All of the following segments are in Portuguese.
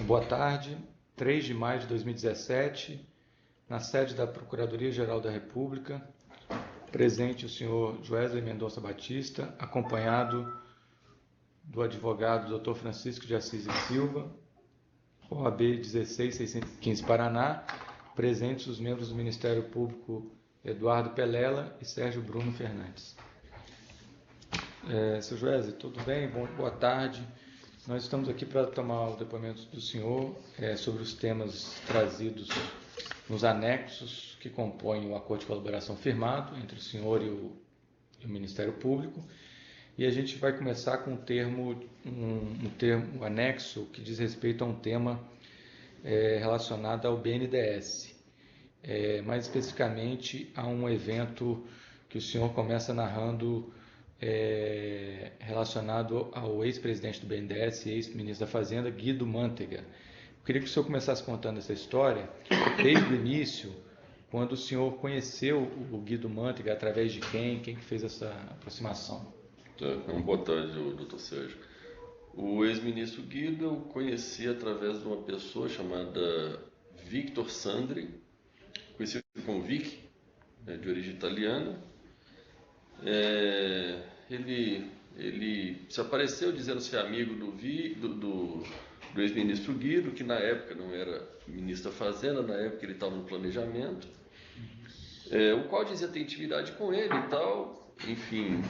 Boa tarde. 3 de maio de 2017, na sede da Procuradoria-Geral da República, presente o senhor Joesley Mendonça Batista, acompanhado do advogado Dr. Francisco de Assis e Silva, OAB 16615 Paraná, presentes os membros do Ministério Público Eduardo Pelela e Sérgio Bruno Fernandes. Seu Joesley, tudo bem? Boa tarde. Nós estamos aqui para tomar o depoimento do senhor sobre os temas trazidos nos anexos que compõem o acordo de colaboração firmado entre o senhor e o Ministério Público. E a gente vai começar com um anexo que diz respeito a um tema relacionado ao BNDES. Mais especificamente a um evento que o senhor começa narrando relacionado ao ex-presidente do BNDES e ex-ministro da Fazenda, Guido Mantega. Eu queria que o senhor começasse contando essa história desde o início, quando o senhor conheceu o Guido Mantega, através de quem que fez essa aproximação. Boa tarde, doutor Sérgio. O ex-ministro Guido eu conheci através de uma pessoa chamada Victor Sandri, conhecido como Vic, de origem italiana. Ele se apareceu dizendo ser amigo do ex-ministro Guido, que na época não era ministro da Fazenda, na época ele estava no planejamento, o qual dizia ter intimidade com ele e tal, enfim.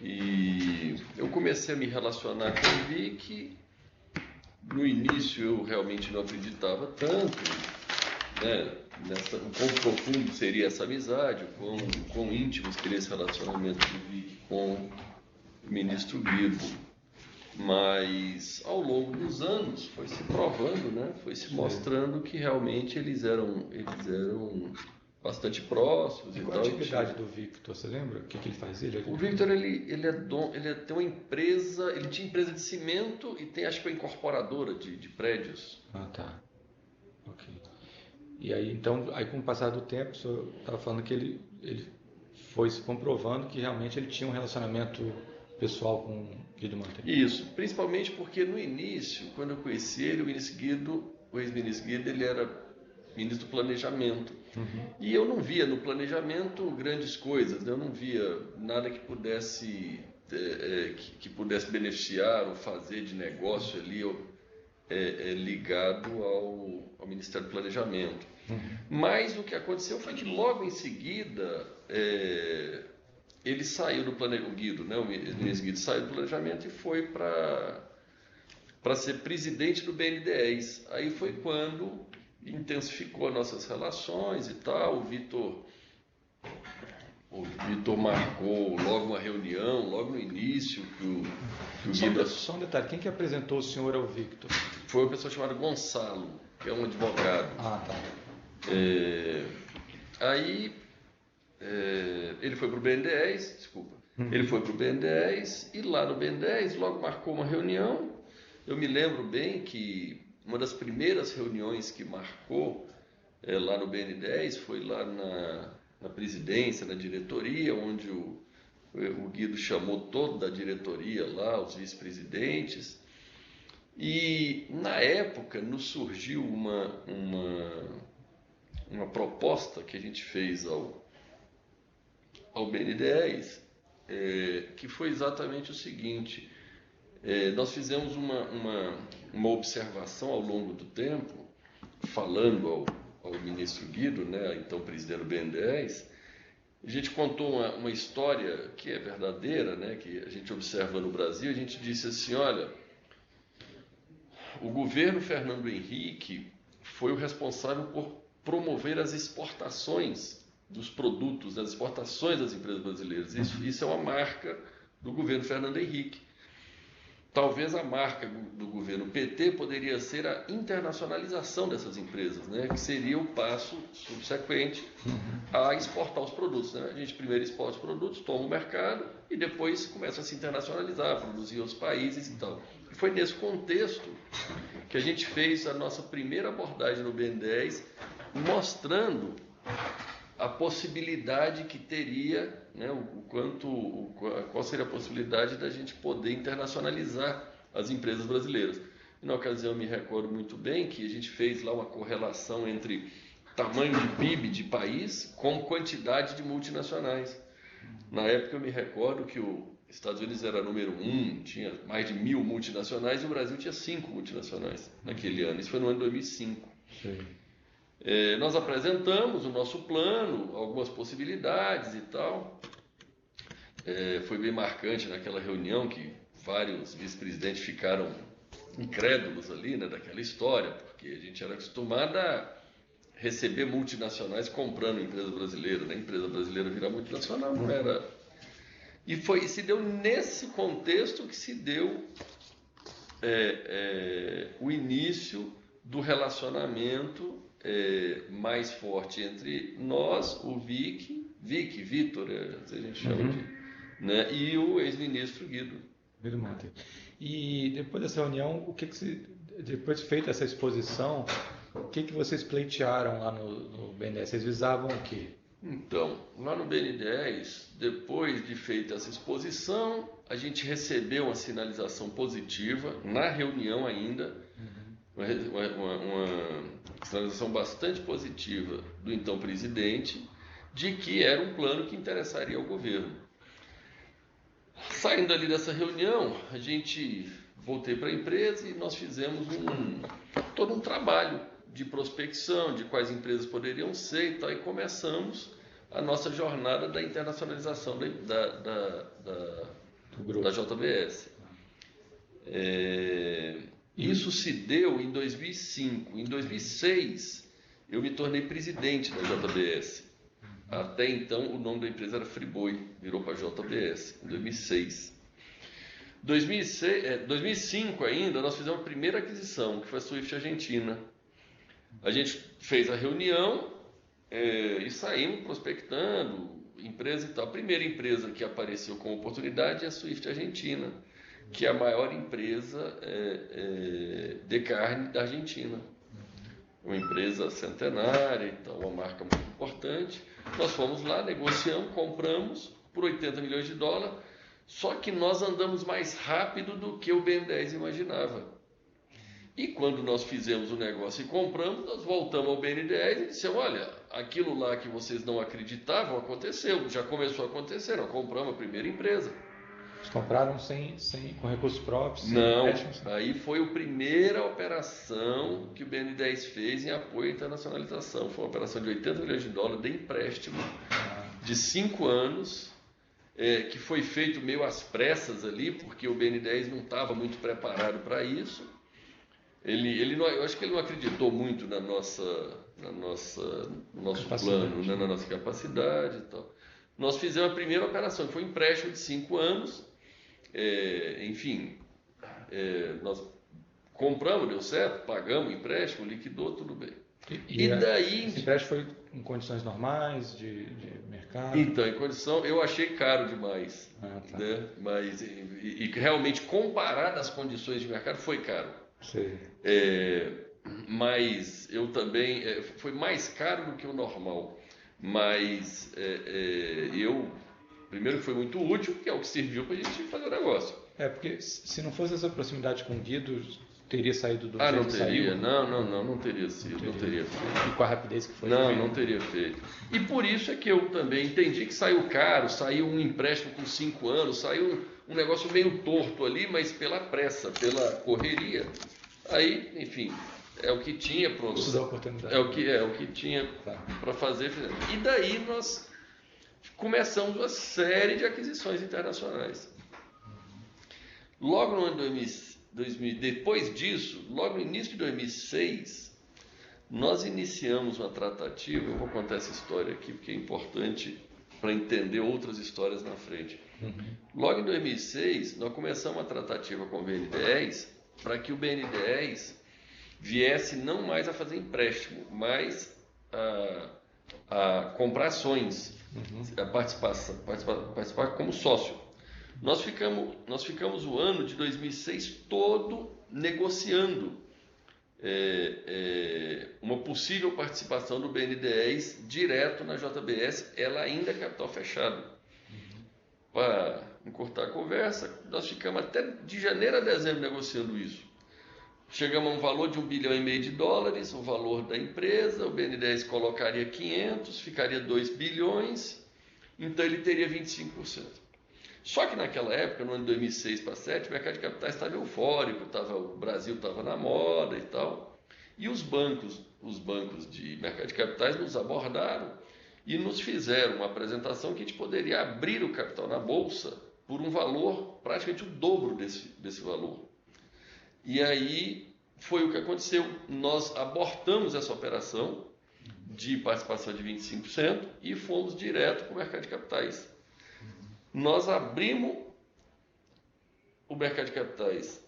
E eu comecei a me relacionar com o Vic. No início eu realmente não acreditava tanto, né, o quão profundo seria essa amizade, o quão íntimo seria esse relacionamento do Vic com o ministro Guido. Mas ao longo dos anos foi se provando, né, foi se mostrando que realmente eles eram bastante próximos. E qual a atividade do Victor? Você lembra? O que ele fazia? O Victor ele tem uma empresa, ele tinha empresa de cimento e tem, acho que, uma incorporadora de prédios. Ah, tá. Ok. E aí, então, com o passar do tempo, o senhor estava falando que ele foi se comprovando que realmente ele tinha um relacionamento pessoal com o Guido Mantega. Isso, principalmente porque no início, quando eu conheci ele, o ex-ministro Guido, ele era ministro do Planejamento. Uhum. E eu não via no planejamento grandes coisas, né? Eu não via nada que pudesse beneficiar ou fazer de negócio ali ligado ao Ministério do Planejamento. Uhum. Mas o que aconteceu foi que logo em seguida ele saiu do planejamento, o Guido, né? O ministro Guido saiu do planejamento e foi para ser presidente do BNDES. Aí foi quando intensificou nossas relações e tal. O Vitor marcou logo uma reunião, logo no início, que o Guido... Só um detalhe, quem que apresentou o senhor ao Victor? Foi uma pessoa chamada Gonçalo, que é um advogado. Ah, tá. Aí ele foi para o BNDES, desculpa. Ele foi para o BNDES e lá no BNDES logo marcou uma reunião. Eu me lembro bem que uma das primeiras reuniões que marcou lá no BNDES foi lá na presidência, na diretoria, onde o Guido chamou toda a diretoria lá, os vice-presidentes. E na época nos surgiu uma proposta que a gente fez ao BNDES, que foi exatamente o seguinte: nós fizemos uma observação ao longo do tempo, falando ao ministro Guido, né, então presidente do BNDES. A gente contou uma história que é verdadeira, né, que a gente observa no Brasil. A gente disse assim: olha, o governo Fernando Henrique foi o responsável por promover as exportações dos produtos, as exportações das empresas brasileiras. Isso é uma marca do governo Fernando Henrique. Talvez a marca do governo PT poderia ser a internacionalização dessas empresas, né? Que seria o passo subsequente a exportar os produtos, né? A gente primeiro exporta os produtos, toma o mercado e depois começa a se internacionalizar, produzir em outros países e tal. E foi nesse contexto que a gente fez a nossa primeira abordagem no BNDES, mostrando a possibilidade que teria, né, qual seria a possibilidade da gente poder internacionalizar as empresas brasileiras. E na ocasião eu me recordo muito bem que a gente fez lá uma correlação entre tamanho de PIB de país com quantidade de multinacionais. Na época eu me recordo que os Estados Unidos era número 1, tinha mais de 1.000 multinacionais, e o Brasil tinha 5 multinacionais naquele ano. Isso foi no ano de 2005. Sim. Nós apresentamos o nosso plano, algumas possibilidades e tal. Foi bem marcante naquela reunião que vários vice-presidentes ficaram incrédulos ali, né, daquela história, porque a gente era acostumado a receber multinacionais comprando empresa brasileira, né? A empresa brasileira virar multinacional não era. E se deu nesse contexto que se deu o início do relacionamento mais forte entre nós, o Vitor, a gente chama de, né, e o ex-ministro Guido Monteiro. E depois dessa reunião, depois de feita essa exposição, o que vocês pleitearam lá no BNDES? Vocês visavam o quê? Então, lá no BNDES, depois de feita essa exposição, a gente recebeu uma sinalização positiva na reunião ainda, uma sinalização bastante positiva do então presidente, de que era um plano que interessaria ao governo. Saindo ali dessa reunião, a gente voltei para a empresa e nós fizemos todo um trabalho de prospecção, de quais empresas poderiam ser e tal, e começamos a nossa jornada da internacionalização da JBS. Isso se deu em 2005. Em 2006, eu me tornei presidente da JBS. Até então, o nome da empresa era Friboi, virou para JBS, em 2006. 2005 ainda, nós fizemos a primeira aquisição, que foi a Swift Argentina. A gente fez a reunião e saímos prospectando empresa e tal. A primeira empresa que apareceu com oportunidade é a Swift Argentina, que é a maior empresa de carne da Argentina. Uma empresa centenária e tal, uma marca muito importante. Nós fomos lá, negociamos, compramos por 80 milhões de dólares, só que nós andamos mais rápido do que o BNDES imaginava. E quando nós fizemos o negócio e compramos, nós voltamos ao BNDES e dissemos, olha, aquilo lá que vocês não acreditavam aconteceu, já começou a acontecer, nós compramos a primeira empresa. Vocês compraram com recursos próprios? Não, aí foi a primeira operação que o BNDES fez em apoio à internacionalização. Foi uma operação de 80 milhões de dólares de empréstimo de 5 anos, que foi feito meio às pressas ali, porque o BNDES não estava muito preparado para isso. Eu acho que ele não acreditou muito no nosso plano, né, na nossa capacidade e tal. Nós fizemos a primeira operação, que foi um empréstimo de 5 anos. Nós compramos, deu certo, pagamos o empréstimo, liquidou, tudo bem. E daí... Esse empréstimo foi em condições normais de mercado? Então, em condição, eu achei caro demais. Tá. Né? Mas, e realmente, comparado às condições de mercado, foi caro. Sim. Mas eu também... foi mais caro do que o normal. Mas primeiro que foi muito útil, que é o que serviu para a gente fazer o negócio. Porque se não fosse essa proximidade com o Guido, teria saído do jeito que saiu? Não teria sido, não teria feito. E com a rapidez que foi? Não teria feito. E por isso é que eu também entendi que saiu caro, saiu um empréstimo com 5 anos, saiu um negócio meio torto ali, mas pela pressa, pela correria. Aí, enfim, é o que tinha pronto. Isso dá oportunidade. É o que tinha para fazer. E daí nós começamos uma série de aquisições internacionais. Logo no ano 2000, depois disso, logo no início de 2006, nós iniciamos uma tratativa. Eu vou contar essa história aqui porque é importante para entender outras histórias na frente. Logo em 2006, nós começamos uma tratativa com o BNDES para que o BNDES viesse não mais a fazer empréstimo, mas a comprar ações, a participar como sócio. Nós ficamos o ano de 2006 todo negociando uma possível participação do BNDES direto na JBS, ela ainda é capital fechado. para encurtar a conversa, nós ficamos até de janeiro a dezembro negociando isso. Chegamos a um valor de $1,5 bilhão, o valor da empresa, o BNDES colocaria 500, ficaria 2 bilhões, então ele teria 25%. Só que naquela época, no ano de 2006 para 2007, o mercado de capitais estava eufórico, o Brasil estava na moda e tal, e os bancos de mercado de capitais nos abordaram e nos fizeram uma apresentação que a gente poderia abrir o capital na Bolsa por um valor praticamente o dobro desse valor. E aí foi o que aconteceu. Nós abortamos essa operação de participação de 25% e fomos direto para o mercado de capitais. Nós abrimos o mercado de capitais,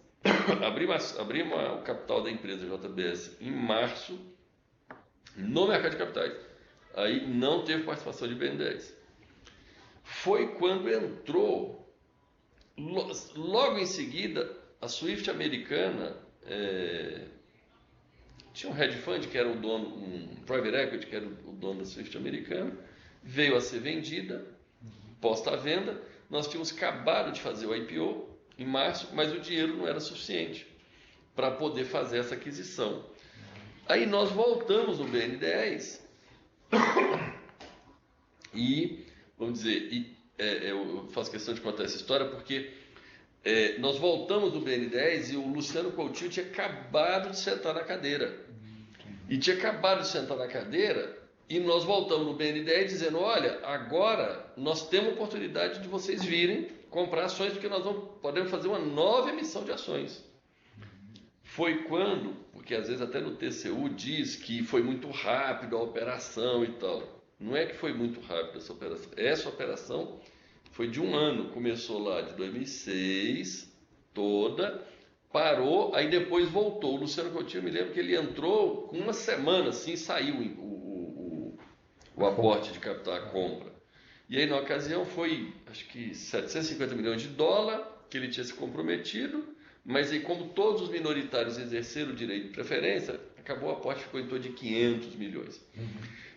abrimos o capital da empresa JBS em março no mercado de capitais. Aí não teve participação de BNDES. Foi quando entrou, logo em seguida, a Swift americana, tinha um hedge fund que era o dono, um private equity que era o dono da Swift americana, veio a ser vendida, posta à venda. Nós tínhamos acabado de fazer o IPO em março, mas o dinheiro não era suficiente para poder fazer essa aquisição. Aí nós voltamos no BNDES e, vamos dizer, eu faço questão de contar essa história porque nós voltamos no BNDES e o Luciano Coutinho tinha acabado de sentar na cadeira. E nós voltamos no BNDES dizendo, olha, agora nós temos a oportunidade de vocês virem comprar ações, porque nós podemos fazer uma nova emissão de ações. Foi quando, porque às vezes até no TCU diz que foi muito rápido a operação e tal. Não é que foi muito rápido essa operação. Essa operação foi de um ano, começou lá de 2006, toda, parou, aí depois voltou. O Luciano Coutinho, me lembro que ele entrou com uma semana, assim, saiu o aporte de capital, a compra. E aí, na ocasião, foi, acho que $750 milhões que ele tinha se comprometido, mas aí, como todos os minoritários exerceram o direito de preferência, acabou o aporte, ficou em torno de 500 milhões.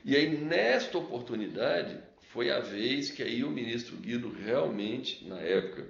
E aí, nesta oportunidade, foi a vez que aí o ministro Guido realmente, na época,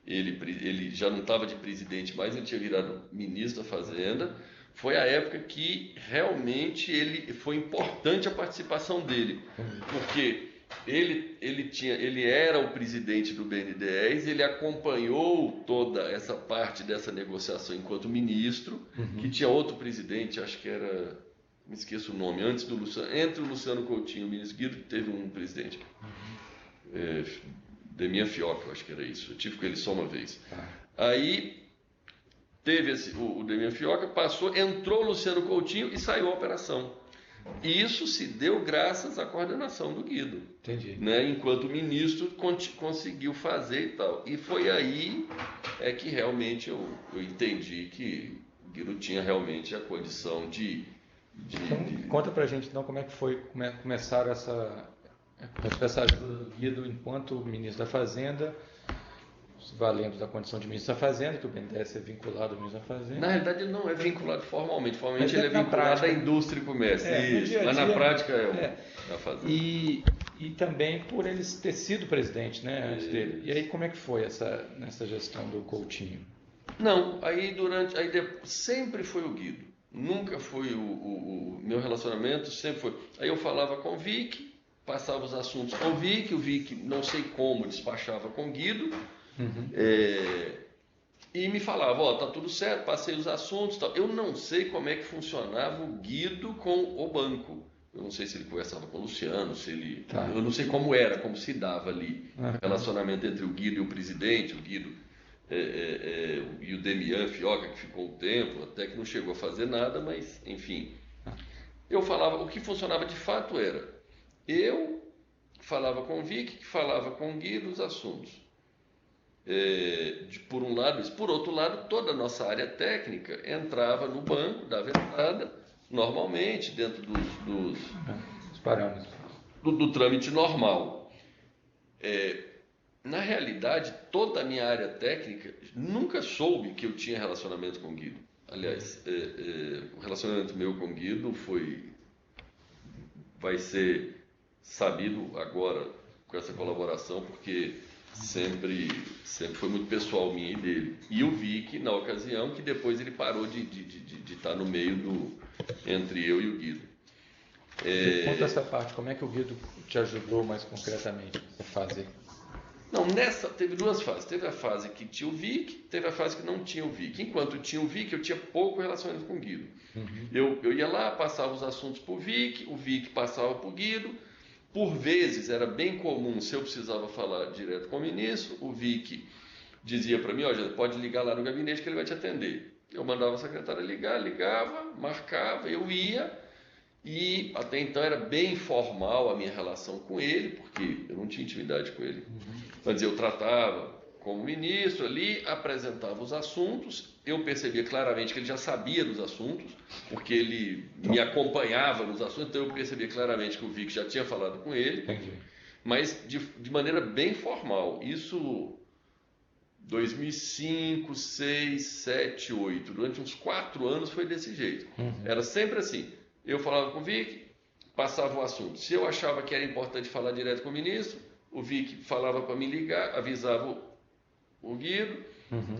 ele já não estava de presidente mais, ele tinha virado ministro da Fazenda. Foi a época que realmente foi importante a participação dele, porque ele era o presidente do BNDES, ele acompanhou toda essa parte dessa negociação enquanto ministro, que tinha outro presidente, acho que era, me esqueço o nome, antes do Luciano, entre o Luciano Coutinho e o ministro Guido, teve um presidente, Demian Fioca, acho que era isso, eu tive com ele só uma vez. Aí teve o Demian Fioca, passou, entrou o Luciano Coutinho e saiu a operação. E isso se deu graças à coordenação do Guido. Entendi. Né? Enquanto o ministro conseguiu fazer e tal. E foi aí que realmente eu entendi que o Guido tinha realmente a condição de... Então, conta pra gente então como é que foi começar essa ajuda do Guido enquanto ministro da Fazenda, valendo da condição de ministro da Fazenda, que o BNDES é vinculado ao ministro da Fazenda. Na realidade, ele não é vinculado formalmente. Formalmente, ele é na vinculado prática, à indústria e comércio. Isso. Mas na prática é a Fazenda. E também por ele ter sido presidente, né, antes dele. E aí, como é que foi nessa gestão do Coutinho? Não, sempre foi o Guido. Nunca foi o meu relacionamento, sempre foi. Aí eu falava com o Vic, passava os assuntos com o Vic, não sei como, despachava com o Guido. E me falava, tá tudo certo, passei os assuntos, tal. Eu não sei como é que funcionava o Guido com o banco. Eu não sei se ele conversava com o Luciano, eu não sei como se dava ali o relacionamento entre o Guido e o presidente, o Guido e o Demian Fioca, que ficou um tempo, até que não chegou a fazer nada, mas enfim. Eu falava, o que funcionava de fato era, eu falava com o Vic, que falava com o Guido os assuntos. Por um lado, por outro lado, toda a nossa área técnica entrava no banco, dava entrada normalmente dentro dos parâmetros do trâmite normal. Na realidade, toda a minha área técnica nunca soube que eu tinha relacionamento com o Guido. Aliás, o relacionamento meu com o Guido vai ser sabido agora com essa colaboração, porque sempre foi muito pessoal minha e dele. E o Vic, na ocasião, que depois ele parou de estar no meio entre eu e o Guido. Conta essa parte, como é que o Guido te ajudou mais concretamente a fazer? Não, teve duas fases. Teve a fase que tinha o Vic, teve a fase que não tinha o Vic. Enquanto tinha o Vic, eu tinha pouco relacionamento com o Guido. Eu ia lá, passava os assuntos para o Vic passava para o Guido. Por vezes, era bem comum, se eu precisava falar direto com o ministro, o Vic dizia para mim, pode ligar lá no gabinete que ele vai te atender. Eu mandava a secretária ligar, ligava, marcava, eu ia. E até então era bem formal a minha relação com ele, porque eu não tinha intimidade com ele. Mas eu tratava como ministro ali, apresentava os assuntos, eu percebia claramente que ele já sabia dos assuntos, porque ele me acompanhava nos assuntos, então eu percebia claramente que o Vic já tinha falado com ele, mas de maneira bem formal. Isso 2005, 2006, 2007, 2008, durante uns 4 anos foi desse jeito. Era sempre assim. Eu falava com o Vic, passava o assunto. Se eu achava que era importante falar direto com o ministro, o Vic falava para me ligar, avisava o Guido,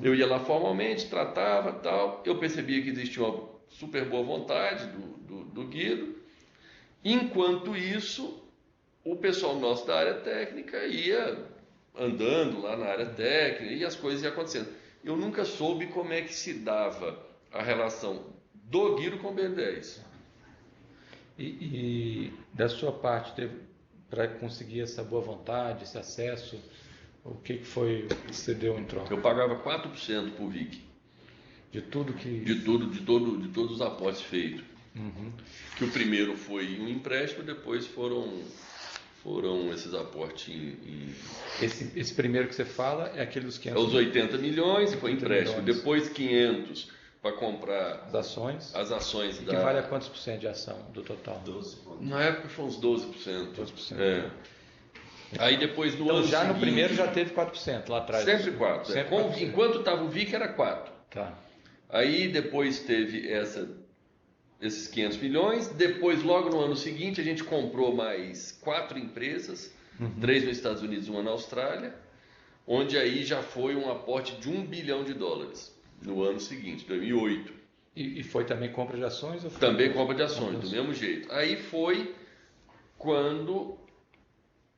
eu ia lá formalmente, tratava, tal. Eu percebia que existia uma super boa vontade do Guido. Enquanto isso, o pessoal nosso da área técnica ia andando lá na área técnica e as coisas iam acontecendo. Eu nunca soube como é que se dava a relação do Guido com o BNDES. E da sua parte, para conseguir essa boa vontade, esse acesso, o que foi que você deu em troca? Eu pagava 4% por Vic. De tudo que... De todos os aportes feitos. Que o primeiro foi um empréstimo, depois foram esses aportes em... Esse primeiro que você fala é aquele dos 500 É os 80 milhões, foi empréstimo. Milhões. Depois 500 para comprar as ações da... Que vale a quantos por cento de ação do total? 12. Na época foi uns 12%. 12%. É. Aí depois no então, ano já seguinte, no primeiro já teve 4% lá atrás. Sempre 4%. Sempre 4%. Enquanto estava o Vic era 4%. Tá. Aí depois teve esses 500 milhões. Depois, logo no ano seguinte, a gente comprou mais 4 empresas, 3 nos Estados Unidos e 1 na Austrália, onde aí já foi um aporte de $1 bilhão no ano seguinte, 2008. E foi também compra de ações? Ou foi Também compra de ações, do mesmo jeito. Aí foi quando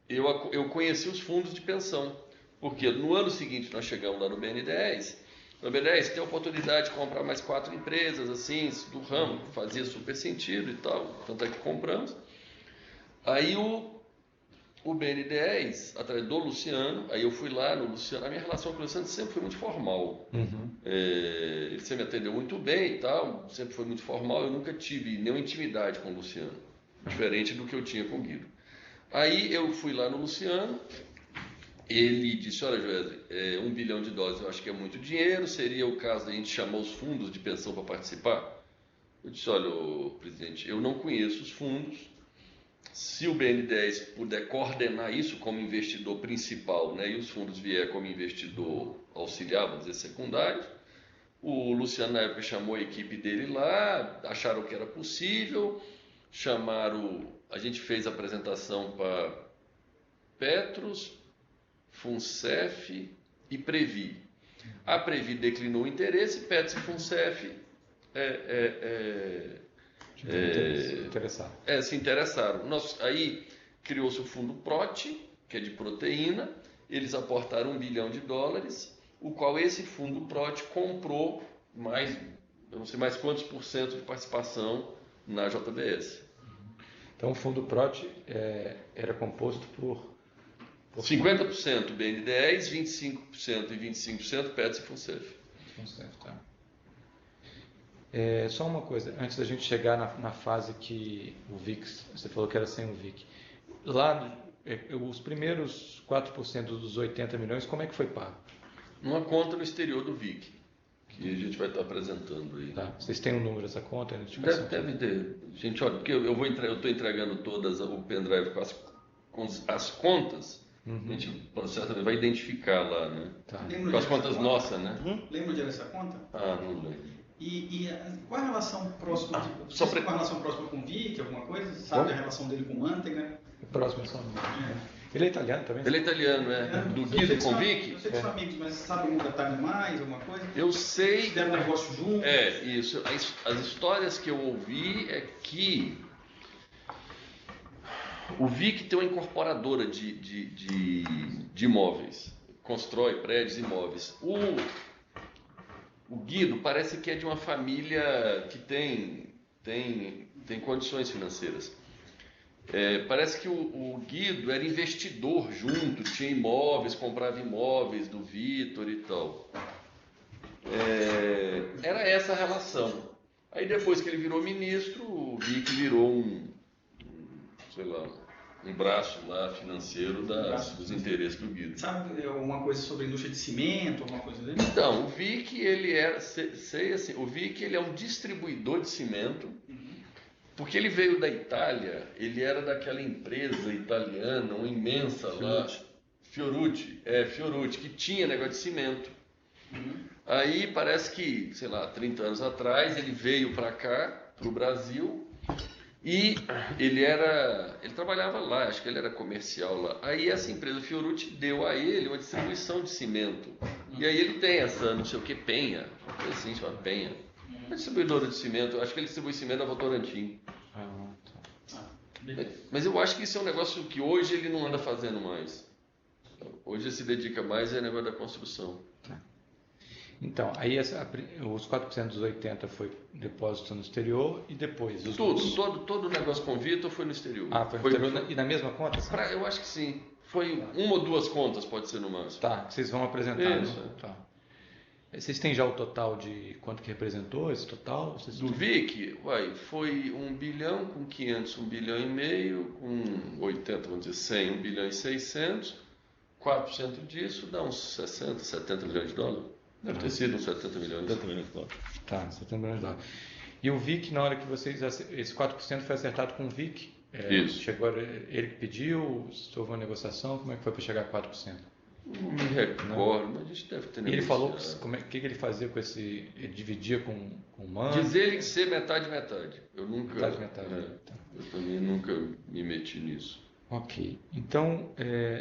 eu conheci os fundos de pensão, porque no ano seguinte nós chegamos lá no BN10, no BN10 tem a oportunidade de comprar mais 4 empresas, assim, do ramo, fazia super sentido e tal, tanto é que compramos. Aí o BN10, através do Luciano, aí eu fui lá no Luciano, a minha relação com o Luciano sempre foi muito formal. Ele sempre me atendeu muito bem e tal, sempre foi muito formal, eu nunca tive nenhuma intimidade com o Luciano, diferente do que eu tinha com o Guido. Aí eu fui lá no Luciano, ele disse, olha Joesley, $1 bilhão eu acho que é muito dinheiro, seria o caso de a gente chamar os fundos de pensão para participar? Eu disse, olha, presidente, eu não conheço os fundos, se o BN10 puder coordenar isso como investidor principal, né, e os fundos vier como investidor auxiliar, vamos dizer, secundário, o Luciano na época chamou a equipe dele lá, acharam que era possível, a gente fez a apresentação para Petros, Funcef e Previ. A Previ declinou o interesse, Petros e Funcef se interessaram. Aí criou-se o fundo PROT, que é de proteína, eles aportaram $1 bilhão, o qual esse fundo PROT comprou eu não sei mais quantos por cento de participação na JBS. Então o fundo PROT era composto por 50% BN10, 25% e 25% Petros e Funcef. Tá. Só uma coisa, antes da gente chegar na fase que o VIX, você falou que era sem o VIX. Lá, os primeiros 4% dos 80 milhões, como é que foi pago? Numa conta no exterior do VIC, que a gente vai estar apresentando aí. Tá. Vocês têm o número dessa conta? Deve ter. Gente, olha, porque eu estou entregando todas o pendrive com as contas, a gente certamente vai identificar lá, né? Tá. Com as contas nossas, né? Lembra onde era essa conta? Não lembro. E qual a relação próxima? Só qual a relação próxima com o Vic, alguma coisa? Sabe a relação dele com o Manteiga? Próximo só. Ele é italiano também? Ele é italiano, do Guido com Vic? Eu sei que são amigos, mas sabe um detalhe mais, alguma coisa? Eu sei. Fizeram um negócio junto? Isso. As histórias que eu ouvi é que o Vic tem uma incorporadora de imóveis, constrói prédios e imóveis. O Guido parece que é de uma família que tem condições financeiras. Parece que o Guido era investidor junto, tinha imóveis, comprava imóveis do Vitor e tal. Era essa a relação. Aí depois que ele virou ministro, o Vic virou um braço lá financeiro dos interesses do Guido. Sabe alguma coisa sobre a indústria de cimento, alguma coisa dele? Então, o Vic, ele era, o Vic, ele é um distribuidor de cimento, porque ele veio da Itália, ele era daquela empresa italiana, uma imensa lá, Fiorucci, que tinha negócio de cimento. Aí parece que, 30 anos atrás, ele veio para cá, para o Brasil, e ele trabalhava lá, acho que ele era comercial lá. Aí essa empresa Fiorucci deu a ele uma distribuição de cimento. E aí ele tem essa, não sei o que, Penha, uma coisa assim, chama Penha. Uma distribuidora de cimento, acho que ele distribui cimento da Votorantim. Mas eu acho que isso é um negócio que hoje ele não anda fazendo mais. Hoje ele se dedica mais ao negócio da construção. Então, aí os 4% dos 80 foi depósito no exterior e depois? Todo o negócio com o Vitor foi no exterior. Foi no exterior e na mesma conta? Eu acho que sim. Foi uma ou duas contas, pode ser no máximo. Tá, que vocês vão apresentar. Isso. Né? Tá. Vocês têm já o total de quanto que representou esse total? Do Vic, foi 1 bilhão com 500, 1 bilhão e meio, com 80, vamos dizer 100, 1 bilhão e 600. 4% disso dá uns 60, 70 milhões de dólares. Deve ter sido uns 70 milhões. 70 milhões de dólares. Tá, 70 milhões de dólares. E o Vic, na hora que vocês... Esse 4% foi acertado com o Vic? Isso. Chegou, ele que pediu? Se houve uma negociação? Como é que foi para chegar a 4%? Não me recordo, mas a gente deve ter negociado. E ele falou o que ele fazia com esse... Ele dividia com o Mano? Diz ele que ser metade. Eu nunca... Metade. Tá. Eu também nunca me meti nisso. Ok. Então,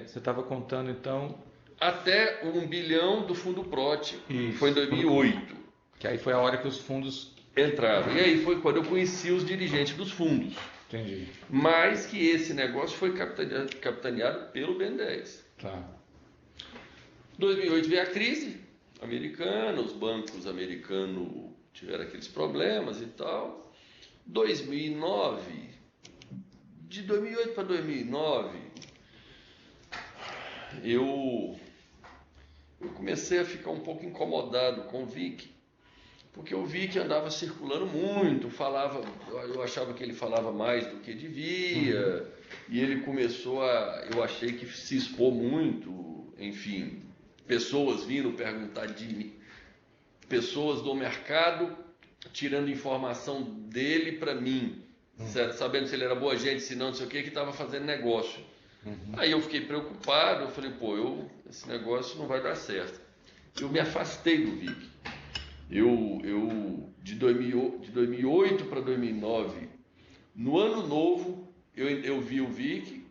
você estava contando, então... Até 1 bilhão do fundo PROT, Isso. foi em 2008. Que aí foi a hora que os fundos... entraram. E aí foi quando eu conheci os dirigentes dos fundos. Entendi. Mas que esse negócio foi capitaneado pelo BNDES. Tá. 2008 veio a crise americana, os bancos americanos tiveram aqueles problemas e tal. 2009, de 2008 para 2009, eu comecei a ficar um pouco incomodado com o Vic, porque o Vic andava circulando muito, eu achava que ele falava mais do que devia, e ele começou eu achei que se expor muito, enfim, pessoas vindo perguntar de mim, pessoas do mercado tirando informação dele para mim, certo? Sabendo se ele era boa gente, se não sei o que estava fazendo negócio. Aí eu fiquei preocupado, eu falei, esse negócio não vai dar certo. Eu me afastei do Vic. De 2008 para 2009, no ano novo, eu vi o Vic,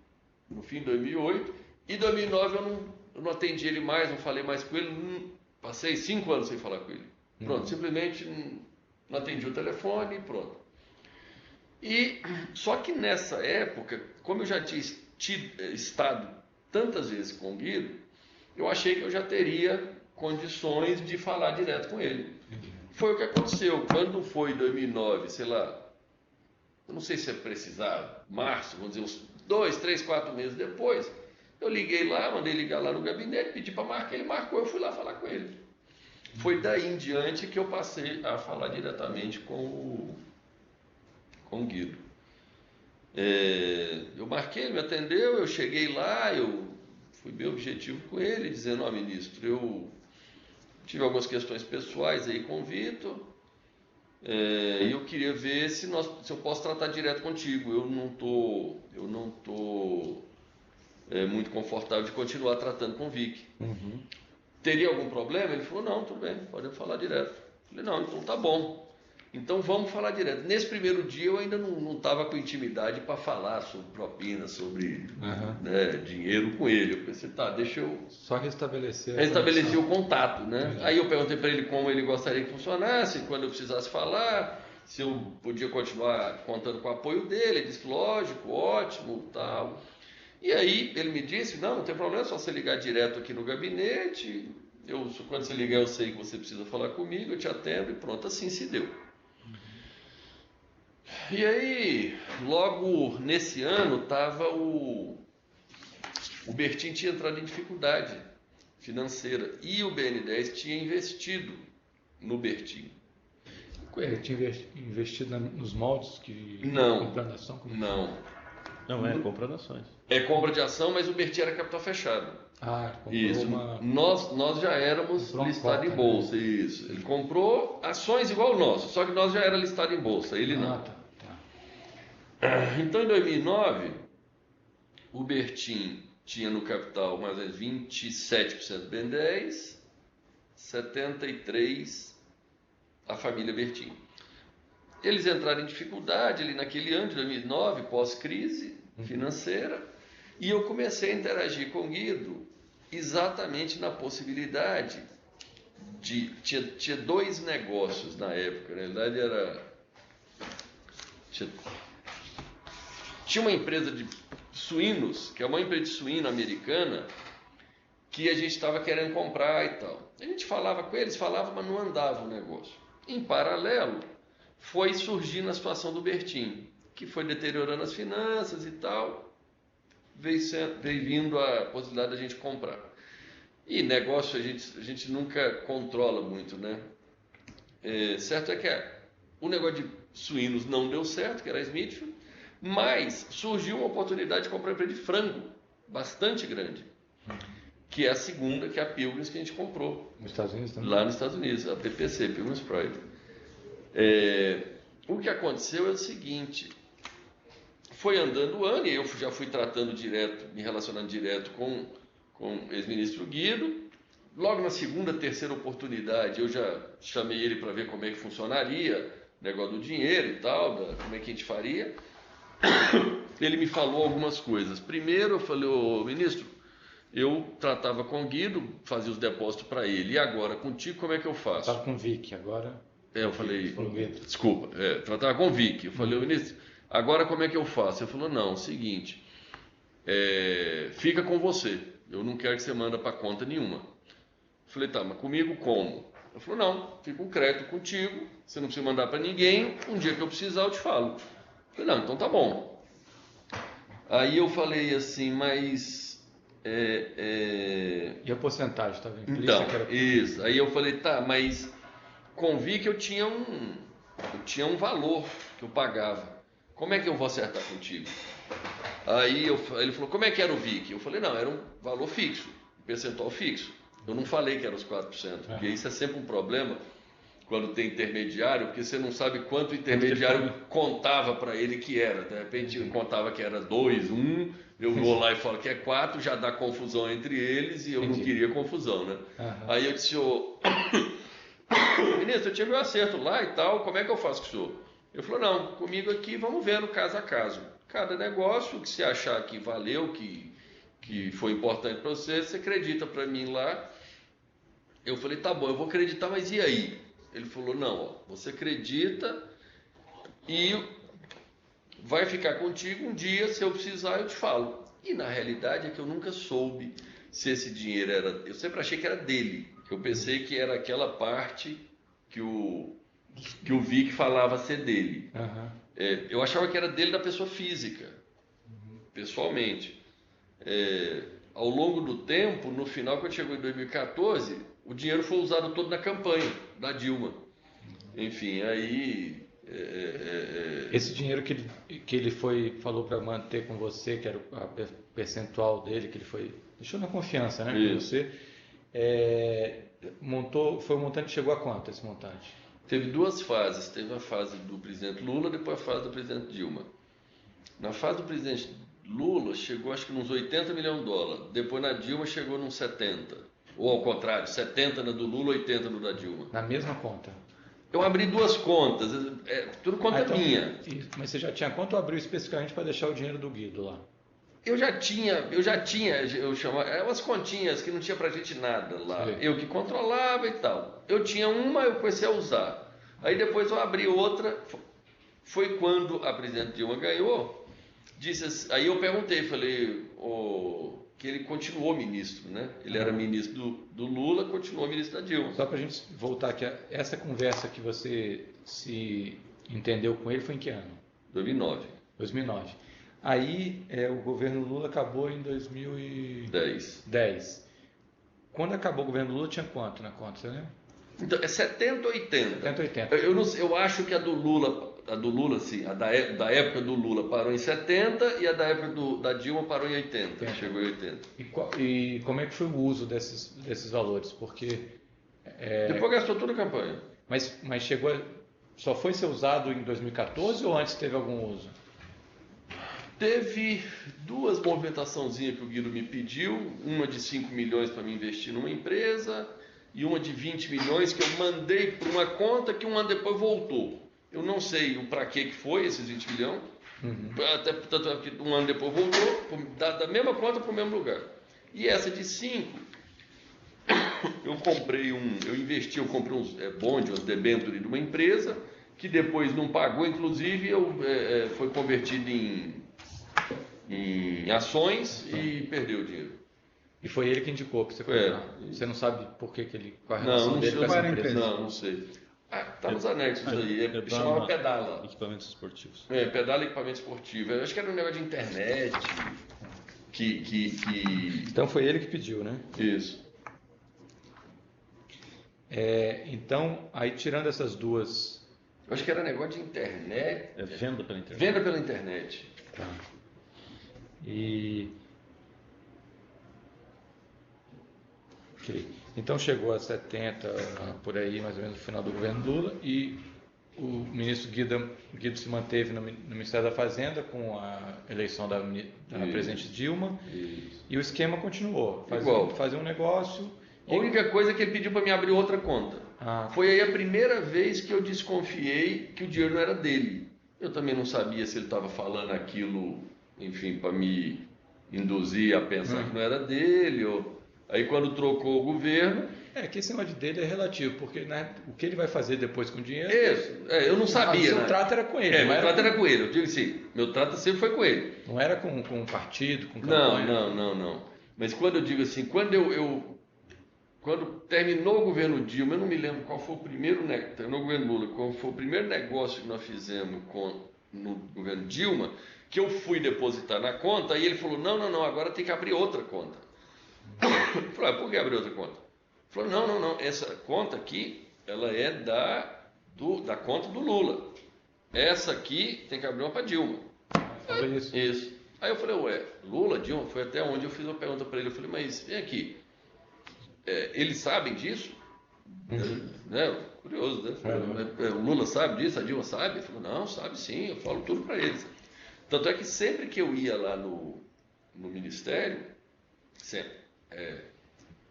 no fim de 2008, e 2009 eu não atendi ele mais, não falei mais com ele, passei 5 anos sem falar com ele. Pronto, simplesmente não atendi o telefone e pronto. Só que nessa época, como eu já tinha estado tantas vezes com o Guido, eu achei que eu já teria condições de falar direto com ele. Foi o que aconteceu. Quando foi 2009, eu não sei se é precisar, março, vamos dizer, uns 2, 3, 4 meses depois, eu liguei lá, mandei ligar lá no gabinete, pedi para marcar, ele marcou, eu fui lá falar com ele. Foi daí em diante que eu passei a falar diretamente com o Guido. Eu marquei, ele me atendeu, eu cheguei lá, eu fui bem objetivo com ele, dizendo, ministro, eu tive algumas questões pessoais aí com o Vitor, e eu queria ver se eu posso tratar direto contigo. Eu não tô muito confortável de continuar tratando com o Vic. Teria algum problema? Ele falou, não, tudo bem, podemos falar direto. Eu falei, não, então tá bom. Então vamos falar direto. Nesse primeiro dia eu ainda não estava com intimidade para falar sobre propina, sobre dinheiro com ele. Eu pensei, tá, deixa eu... Só restabelecer o contato, né? Aí eu perguntei para ele como ele gostaria que funcionasse, quando eu precisasse falar, se eu podia continuar contando com o apoio dele. Ele disse, lógico, ótimo, tal. E aí ele me disse, não tem problema, é só você ligar direto aqui no gabinete. Quando você ligar eu sei que você precisa falar comigo, eu te atendo e pronto, assim se deu. E aí, logo nesse ano, o Bertin tinha entrado em dificuldade financeira e o BN10 tinha investido no Bertin. Ele tinha investido nos moldes que... Não. Comprando ação? Não, é comprando ações. É compra de ação, mas o Bertin era capital fechado. Comprou isso. Nós já éramos listados em bolsa, isso. Ele comprou ações igual o nosso, só que nós já era listado em bolsa, ele não. Tá. Então, em 2009, o Bertin tinha no capital mais ou menos 27% do BN10, 73% a família Bertin. Eles entraram em dificuldade ali naquele ano de 2009, pós-crise financeira, e eu comecei a interagir com o Guido exatamente na possibilidade de... Tinha dois negócios na época, na realidade tinha uma empresa de suínos, que é uma empresa de suíno americana, que a gente estava querendo comprar e tal. A gente falava com eles, mas não andava o negócio. Em paralelo, foi surgindo a situação do Bertin, que foi deteriorando as finanças e tal, veio vindo a possibilidade da gente comprar. E negócio a gente nunca controla muito, né? Certo é que o negócio de suínos não deu certo, que era a Smithfield, mas surgiu uma oportunidade de comprar uma empresa de frango, bastante grande, que é a segunda, que é a Pilgrims, que a gente comprou. Nos Estados Unidos também? Lá nos Estados Unidos, a PPC, Pilgrims Pride. O que aconteceu é o seguinte, foi andando o ano, e eu já fui tratando direto, me relacionando direto com o ex-ministro Guido. Logo na segunda, terceira oportunidade, eu já chamei ele para ver como é que funcionaria, o negócio do dinheiro e tal, como é que a gente faria. Ele me falou algumas coisas. Primeiro eu falei, ministro, eu tratava com o Guido, fazia os depósitos para ele, e agora contigo como é que eu faço? Estava com o Vic, agora... Eu falei, desculpa, tratava com o Vic. Eu falei, ministro, agora como é que eu faço? Ele falou, não, seguinte, fica com você, eu não quero que você manda para conta nenhuma. Eu falei, tá, mas comigo como? Ele falou, não, fica um crédito contigo, você não precisa mandar para ninguém, um dia que eu precisar eu te falo. Eu falei, não, então tá bom. Aí eu falei assim, mas... E a porcentagem estava implícita? Então, isso. Aí eu falei, tá, mas convi que eu tinha um valor que eu pagava. Como é que eu vou acertar contigo? Aí ele falou, como é que era o VIC? Eu falei, não, era um valor fixo, um percentual fixo. Eu não falei que era os 4%, porque isso é sempre um problema quando tem intermediário, porque você não sabe quanto o intermediário contava para ele que era. De repente contava que era 2, 1, eu vou lá e falo que é 4, já dá confusão entre eles e eu não queria confusão, né? Aí eu disse, ministro, eu tive um acerto lá e tal, como é que eu faço com o senhor? Ele falou, não, comigo aqui vamos vendo caso a caso. Cada negócio que você achar que valeu, que foi importante para você, você acredita para mim lá. Eu falei, tá bom, eu vou acreditar, mas e aí? Ele falou, não, você acredita e vai ficar contigo um dia, se eu precisar eu te falo. E na realidade é que eu nunca soube se esse dinheiro era... Eu sempre achei que era dele. Eu pensei que era aquela parte que o Vic falava ser dele. Eu achava que era dele da pessoa física, pessoalmente. Ao longo do tempo, no final, quando chegou em 2014... O dinheiro foi usado todo na campanha da Dilma. Enfim, aí... Esse dinheiro que ele falou para manter com você, que era o percentual dele, que ele deixou na confiança, né? Com você, foi um montante que chegou a quanto, esse montante? Teve duas fases. Teve a fase do presidente Lula, depois a fase do presidente Dilma. Na fase do presidente Lula, chegou acho que nos 80 milhões de dólares. Depois na Dilma chegou nos 70. Ou ao contrário, 70 na do Lula, 80 no da Dilma. Na mesma conta? Eu abri 2 contas, tudo conta então, minha. Mas você já tinha quanto abriu especificamente para deixar o dinheiro do Guido lá? Eu já tinha, eu chamava, eram umas continhas que não tinha pra gente nada lá. Sim. Eu que controlava e tal. Eu tinha uma, eu comecei a usar. Aí depois eu abri outra. Foi quando a presidente Dilma ganhou. Aí eu perguntei, falei, que ele continuou ministro, né? Ele era ministro do Lula, continuou ministro da Dilma. Só para a gente voltar aqui, essa conversa que você se entendeu com ele foi em que ano? 2009. 2009. Aí o governo Lula acabou em 2010. Quando acabou o governo Lula tinha quanto na conta, você lembra? Então, é 70 ou 80? 70, 80. Eu acho que a do Lula, sim, a da época do Lula parou em 70 e a da época da Dilma parou em 80. Chegou em 80. E como é que foi o uso desses valores? Porque... Depois gastou toda a campanha. Mas só foi ser usado em 2014 ou antes teve algum uso? Teve 2 movimentaçãozinhas que o Guido me pediu, uma de 5 milhões para me investir numa empresa e uma de 20 milhões que eu mandei para uma conta que um ano depois voltou. Eu não sei o para que foi esses 20 milhões, até tanto é que um ano depois voltou, da mesma conta para o mesmo lugar. E essa de 5, eu comprei eu comprei uns bonde, uns debêntures de uma empresa, que depois não pagou, inclusive foi convertido em ações e perdeu o dinheiro. E foi ele que indicou para você comprar. Você não sabe por que ele, qual a Não, relação não dele com sei. essa empresa? Não sei. Tá nos anexos aí. Chamava Pedala. Equipamentos esportivos. Pedala e equipamento esportivo. Eu acho que era um negócio de internet. Então foi ele que pediu, né? Isso. Então, aí tirando essas duas... Eu acho que era negócio de internet. Venda pela internet. Venda pela internet. Tá. Ok. Então chegou a 70, por aí, mais ou menos, no final do governo Lula, e o ministro Guido se manteve no Ministério da Fazenda com a eleição da presidente Dilma, e o esquema continuou. Fazer um negócio... A única coisa é que ele pediu para me abrir outra conta. Foi aí a primeira vez que eu desconfiei que o dinheiro não era dele. Eu também não sabia se ele estava falando aquilo, enfim, para me induzir a pensar que não era dele. Aí quando trocou o governo... que esse negócio dele é relativo, porque o que ele vai fazer depois com o dinheiro... eu não sabia. O seu trato era com ele. Meu trato era com ele. Eu digo assim, meu trato sempre foi com ele. Não era com um partido, com campanha? Não. Mas quando eu digo assim, quando terminou o governo Dilma, eu não me lembro qual foi o primeiro, terminou o governo Lula, qual foi o primeiro negócio que nós fizemos no governo Dilma, que eu fui depositar na conta, e ele falou, não, agora tem que abrir outra conta. Eu falei, por que abrir outra conta? Ele falou, não, essa conta aqui, ela é da conta do Lula. Essa aqui tem que abrir uma para Dilma. Isso. Aí eu falei, Lula, Dilma, foi até onde eu fiz uma pergunta para ele, eu falei, mas vem aqui, eles sabem disso? Curioso, né? O Lula sabe disso, a Dilma sabe? Ele falou, não, sabe sim, eu falo tudo para eles. Tanto é que sempre que eu ia lá no ministério, sempre,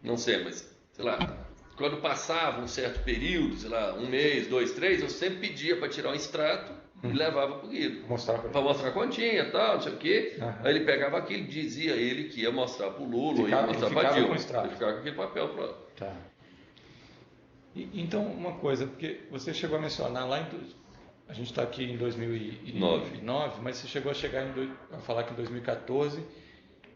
não sei, mas, sei lá, quando passava um certo período, sei lá, 1 mês, 2, 3, eu sempre pedia para tirar um extrato e levava para o Guido. Para mostrar a continha e tal, não sei o quê. Aí ele pegava aquilo, dizia ele que ia mostrar para o Lula, ia mostrar para a Dilma. Ele ficava com aquele papel pronto. Tá. Então, uma coisa, porque você chegou a mencionar lá a gente está aqui em 2009, mas você chegou a falar que em 2014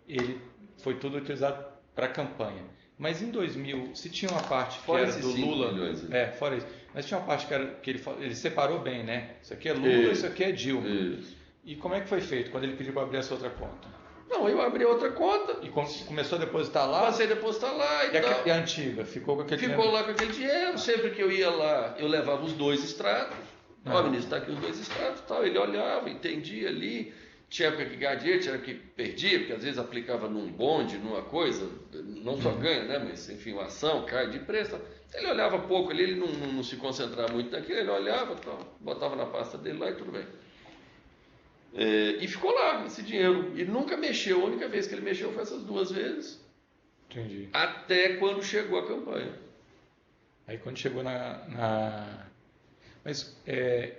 ele foi tudo utilizado para campanha. Mas em 2000, se tinha uma parte que era do Lula... Milhões, fora isso. Mas tinha uma parte que ele separou bem, né? Isso aqui é Lula, isso aqui é Dilma. Isso. E como é que foi feito quando ele pediu para abrir essa outra conta? Não, eu abri outra conta. E começou a depositar lá? Passei a depositar lá e tal. E a antiga? Ficou com aquele dinheiro? Ficou lá com aquele dinheiro. Sempre que eu ia lá, eu levava os 2 extratos. Ó, ministro, está aqui os 2 extratos e tal. Ele olhava, entendia ali. Tinha época que ganhava dinheiro, tinha época que perdia, porque às vezes aplicava num bonde, numa coisa, não só ganha, né? Mas enfim, uma ação, cai de preço. Ele olhava pouco ali, ele não se concentrava muito naquilo, ele olhava, tal, botava na pasta dele lá e tudo bem. E ficou lá esse dinheiro. E nunca mexeu, a única vez que ele mexeu foi essas 2 vezes. Entendi. Até quando chegou a campanha. Aí quando chegou Mas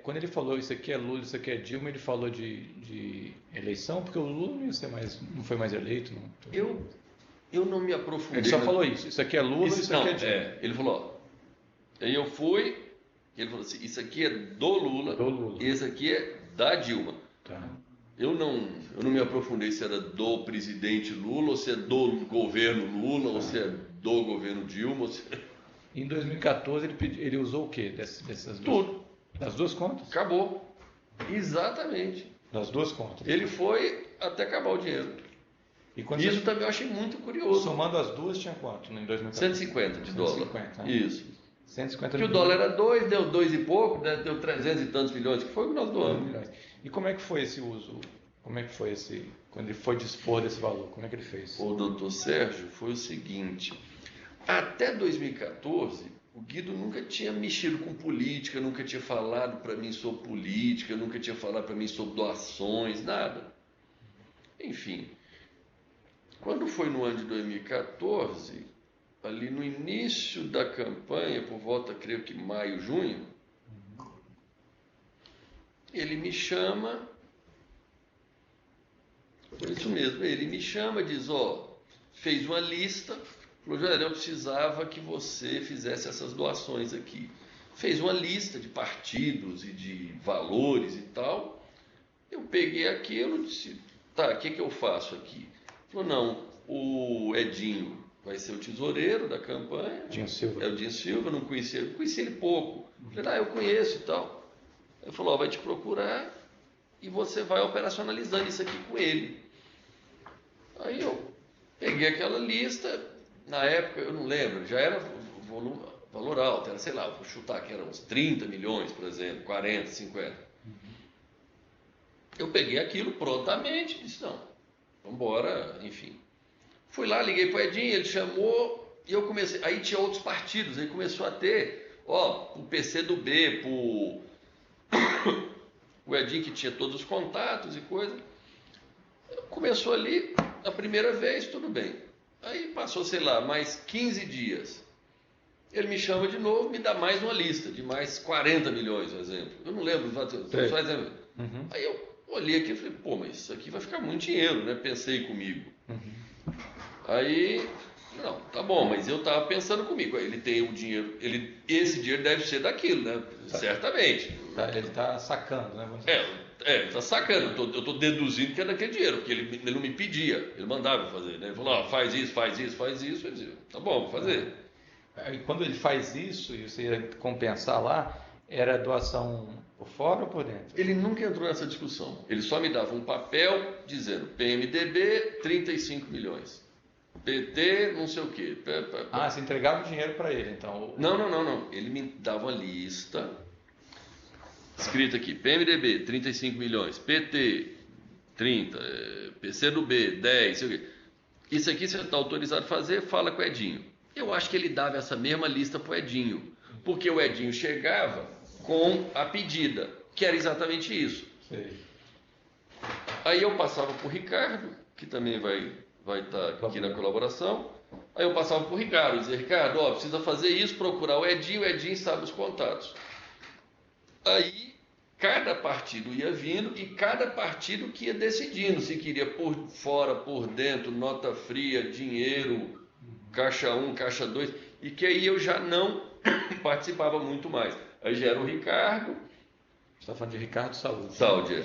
quando ele falou isso aqui é Lula, isso aqui é Dilma, ele falou de eleição, porque o Lula não foi mais eleito. Não. Eu não me aprofundei. Ele só falou isso aqui é Lula, isso aqui é Dilma. Ele falou, aí eu fui, ele falou assim, isso aqui é do Lula. E esse aqui é da Dilma. Tá. Eu não me aprofundei se era do presidente Lula, ou se é do governo Lula, ou se é do governo Dilma. Ou se... Em 2014 ele usou o quê dessas duas? Tudo. Das duas contas? Acabou. Exatamente. Das duas contas. Ele foi até acabar o dinheiro. Isso também eu achei muito curioso. Somando as duas tinha quanto em 2014? 150 de dólar. 150, né? Isso. 150 que o dólar era 2, deu 2 e pouco, né? Deu 300 e tantos milhões, que foi o que nós doamos. E como é que foi esse uso? Como é que foi quando ele foi dispor desse valor? Como é que ele fez? O doutor Sérgio foi o seguinte, até 2014, o Guido nunca tinha mexido com política, nunca tinha falado para mim sobre política, nunca tinha falado para mim sobre doações, nada. Enfim, quando foi no ano de 2014, ali no início da campanha, por volta, creio que maio, junho, ele me chama, foi isso mesmo, ele me chama, diz, fez uma lista, falou, José, eu precisava que você fizesse essas doações aqui. Fez uma lista de partidos e de valores e tal, eu peguei aquilo e disse, tá, o que eu faço aqui? Falou, não, o Edinho vai ser o tesoureiro da campanha. Dinho Silva. É o Dinho Silva, não conhecia ele pouco. Falei, eu conheço e tal. Ele falou, vai te procurar e você vai operacionalizando isso aqui com ele. Aí eu peguei aquela lista, na época, eu não lembro, já era valor alto, era, sei lá, vou chutar que eram uns 30 milhões, por exemplo, 40, 50. Eu peguei aquilo prontamente, disse, não, vamos embora, enfim. Fui lá, liguei para o Edinho, ele chamou e eu comecei. Aí tinha outros partidos, aí começou a ter, o PCdoB, o Edinho que tinha todos os contatos e coisa. Começou ali, a primeira vez, tudo bem. Aí passou, sei lá, mais 15 dias. Ele me chama de novo, me dá mais uma lista de mais 40 milhões, por exemplo. Eu não lembro, só exemplo. Aí eu olhei aqui e falei, mas isso aqui vai ficar muito dinheiro, né? Pensei comigo. Aí, não, tá bom, mas eu estava pensando comigo, ele tem o dinheiro, esse dinheiro deve ser daquilo, né? Certamente. Ele está sacando, né? Ele está sacando, eu estou deduzindo que é daquele dinheiro, porque ele não me pedia, ele mandava eu fazer, né? Ele falou, faz isso, eu dizia, tá bom, vou fazer. E quando ele faz isso, e você ia compensar lá, era doação por fora ou por dentro? Ele nunca entrou nessa discussão, ele só me dava um papel dizendo, PMDB, 35 milhões. PT, não sei o quê. Você entregava o dinheiro para ele, então? Não. Ele me dava uma lista, escrita aqui, PMDB, 35 milhões, PT, 30, PCdoB, 10, sei o quê. Isso aqui você está autorizado a fazer, fala com o Edinho. Eu acho que ele dava essa mesma lista para o Edinho, porque o Edinho chegava com a pedida, que era exatamente isso. Sei. Aí eu passava para o Ricardo, que também vai estar aqui na colaboração. Aí eu passava para o Ricardo, dizia, Ricardo, precisa fazer isso, procurar o Edinho sabe os contatos. Aí cada partido ia vindo e cada partido que ia decidindo se queria por fora, por dentro, nota fria, dinheiro, caixa 1, caixa 2, e que aí eu já não participava muito mais. Aí já era o Ricardo. Você está falando de Ricardo Saúde. Saúde,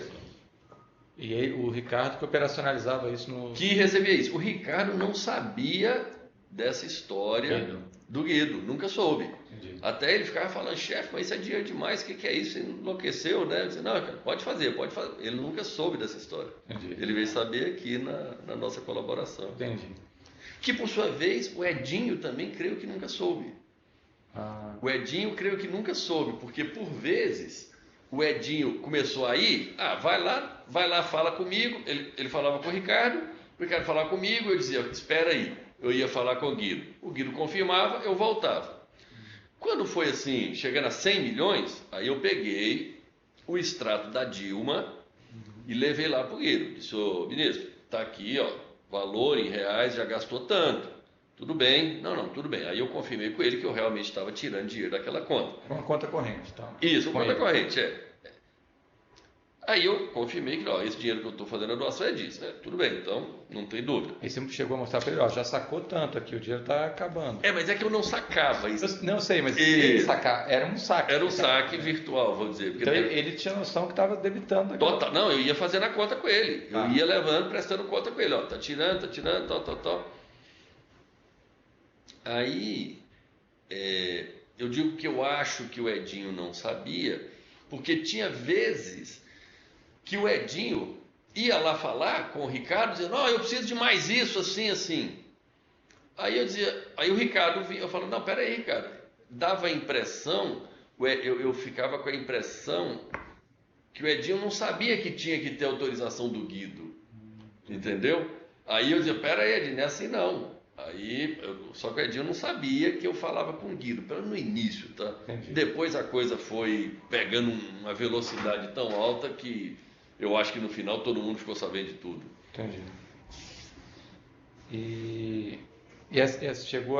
E aí, o Ricardo que operacionalizava isso no... Que recebia isso. O Ricardo não sabia dessa história do Guido, nunca soube. Entendi. Até ele ficava falando, chefe, mas isso é dinheiro demais, o que é isso? Você enlouqueceu, né? Eu disse, não, cara, pode fazer. Ele nunca soube dessa história. Entendi. Ele veio saber aqui na nossa colaboração. Entendi. Que, por sua vez, o Edinho também creio que nunca soube. O Edinho creio que nunca soube, porque, por vezes, o Edinho começou a ir, vai lá, fala comigo. Ele falava com o Ricardo falava comigo, eu dizia, espera aí. Eu ia falar com o Guido confirmava, eu voltava. Quando foi assim, chegando a 100 milhões, aí eu peguei o extrato da Dilma e levei lá para o Guido. Disse, ministro, está aqui, valor em reais, já gastou tanto. Tudo bem. Não, tudo bem. Aí eu confirmei com ele que eu realmente estava tirando dinheiro daquela conta. Uma conta corrente, tá? Isso, conta corrente, Aí eu confirmei que, esse dinheiro que eu estou fazendo a doação é disso, né? Tudo bem, então não tem dúvida. Aí você chegou a mostrar para ele, já sacou tanto aqui, o dinheiro está acabando. Mas é que eu não sacava isso. Não sei, mas ele sacar, era um saque. Era um saque virtual, vou dizer. Então ele tinha noção que estava debitando. Total, não, eu ia fazendo a conta com ele. Eu ia levando, prestando conta com ele. Tá tirando, tal. Aí, eu digo que eu acho que o Edinho não sabia, porque tinha vezes que o Edinho ia lá falar com o Ricardo, dizendo, eu preciso de mais isso, assim. Aí o Ricardo vinha, eu falo, não, peraí, Ricardo. Dava a impressão, eu ficava com a impressão que o Edinho não sabia que tinha que ter autorização do Guido, entendeu? Aí eu dizia, peraí, Edinho, não é assim não. Só que o Edinho não sabia que eu falava com o Guido, pelo no início, tá? Entendi. Depois a coisa foi pegando uma velocidade tão alta que eu acho que no final todo mundo ficou sabendo de tudo. Entendi. E chegou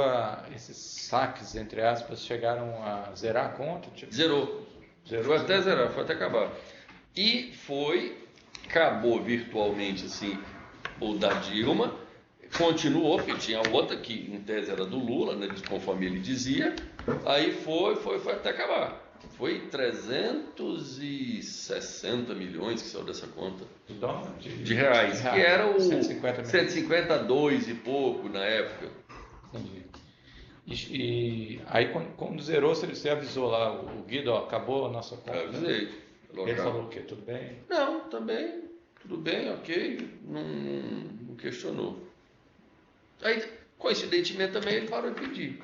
esses saques, entre aspas, chegaram a zerar a conta? Zerou. Foi até zerar, foi até acabar. E acabou virtualmente assim, o da Dilma, continuou, porque tinha outra que em tese era do Lula, né, conforme ele dizia, aí foi até acabar. Foi 360 milhões que saiu dessa conta. De reais, que era o 152 e pouco na época. Entendi. E aí quando zerou, você avisou lá, o Guido, acabou a nossa conta? Eu avisei. Ele falou o quê? Tudo bem? Não, também, tudo bem, ok, não questionou. Aí, coincidentemente também, ele parou de pedir.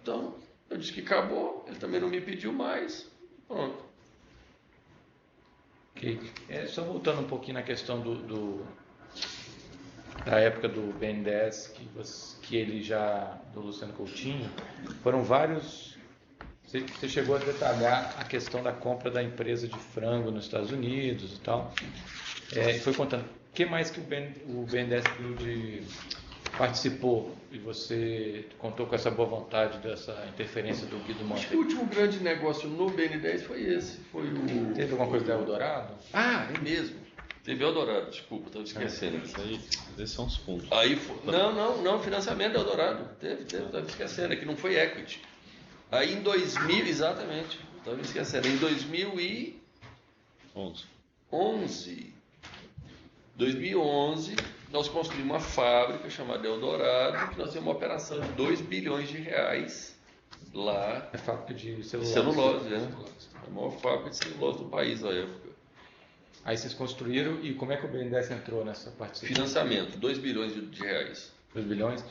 Então, eu disse que acabou, ele também não me pediu mais, pronto. Ok. Só voltando um pouquinho na questão da época do BNDES, que ele já, do Luciano Coutinho, foram vários... Você chegou a detalhar a questão da compra da empresa de frango nos Estados Unidos e tal. E foi contando. O que mais que o BNDES participou e você contou com essa boa vontade dessa interferência do Guido Monte? Acho que o último grande negócio no BNDES foi esse. Teve alguma coisa da Eldorado? É mesmo. Teve Eldorado, desculpa, estava esquecendo. Esses são os fundos. Não, financiamento da Eldorado. Teve, estava esquecendo, é que não foi equity. Aí em 2000, exatamente, estava esquecendo, em 2011, nós construímos uma fábrica chamada Eldorado, que nós temos uma operação de 2 bilhões de reais lá. É fábrica de celulose. Celulose, né? A maior fábrica de celulose do país na época. Aí vocês construíram e como é que o BNDES entrou nessa participação? Financiamento, 2 bilhões de reais. 2 bilhões?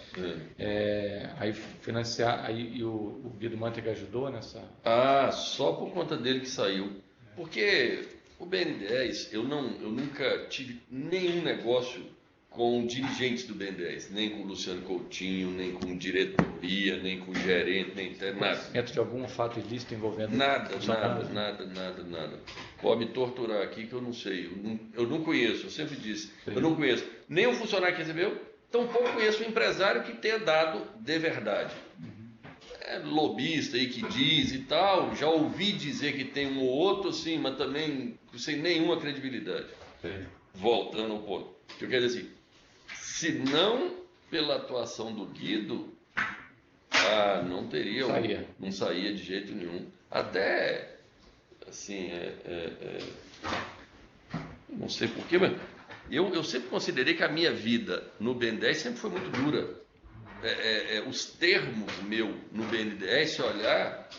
Aí financiar, aí o Guido Mantega ajudou nessa? Só por conta dele que saiu. Porque o BNDES, eu nunca tive nenhum negócio com dirigentes do BNDES, nem com o Luciano Coutinho, nem com diretoria, nem com gerente, nem nada. Dentro de algum fato ilícito envolvendo... Nada. Pode me torturar aqui que eu não sei. Eu não conheço, eu sempre disse. Sim. Eu não conheço nem o funcionário que recebeu, tampouco conheço o empresário que tenha dado de verdade. Lobista aí que diz e tal, já ouvi dizer que tem um ou outro, sim, mas também sem nenhuma credibilidade. Sim. Voltando ao ponto. Que eu quero dizer assim, se não pela atuação do Guido, não teria, não saía de jeito nenhum. Até, assim, não sei porquê, mas eu sempre considerei que a minha vida no BNDES sempre foi muito dura. Os termos no BNDES, se olhar,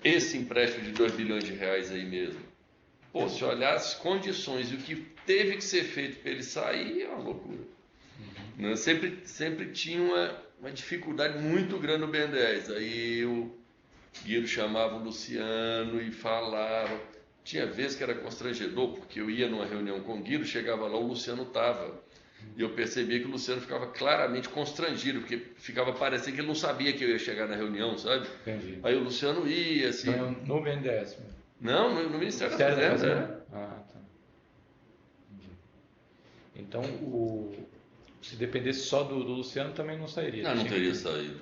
esse empréstimo de 2 bilhões de reais aí mesmo, se olhar as condições e o que teve que ser feito para ele sair, é uma loucura. Eu sempre tinha uma dificuldade muito grande no BNDES. Aí o Guido chamava o Luciano e falava. Tinha vezes que era constrangedor, porque eu ia numa reunião com o Guido, chegava lá, o Luciano estava. E eu percebia que o Luciano ficava claramente constrangido, porque ficava parecendo que ele não sabia que eu ia chegar na reunião, sabe? Entendi. Aí o Luciano ia, assim... No BNDES mesmo? Não, no Ministério da Fazenda. Tá. Entendi. Então, se dependesse só do Luciano, também não sairia. Não teria saído.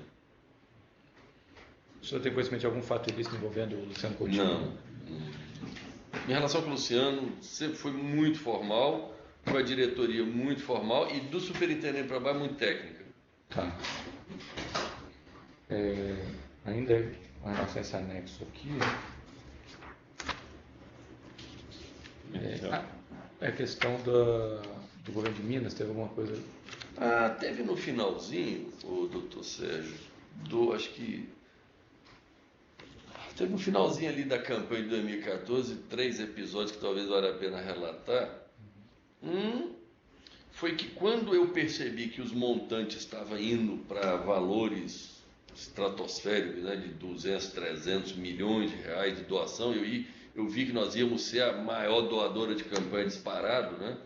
O senhor tem conhecimento de algum fato ilícito envolvendo o Luciano Coutinho? Não. Minha relação com o Luciano sempre foi muito formal, com a diretoria muito formal e do superintendente para baixo muito técnica. Tá. Ainda com relação a esse anexo aqui, a questão do governo de Minas, teve alguma coisa? Teve no finalzinho, o doutor Sérgio, acho que teve no finalzinho ali da campanha de 2014, 3 episódios que talvez valha a pena relatar. Foi que quando eu percebi que os montantes estavam indo para valores estratosféricos, né, de 200, 300 milhões de reais de doação, eu vi que nós íamos ser a maior doadora de campanha disparado, né?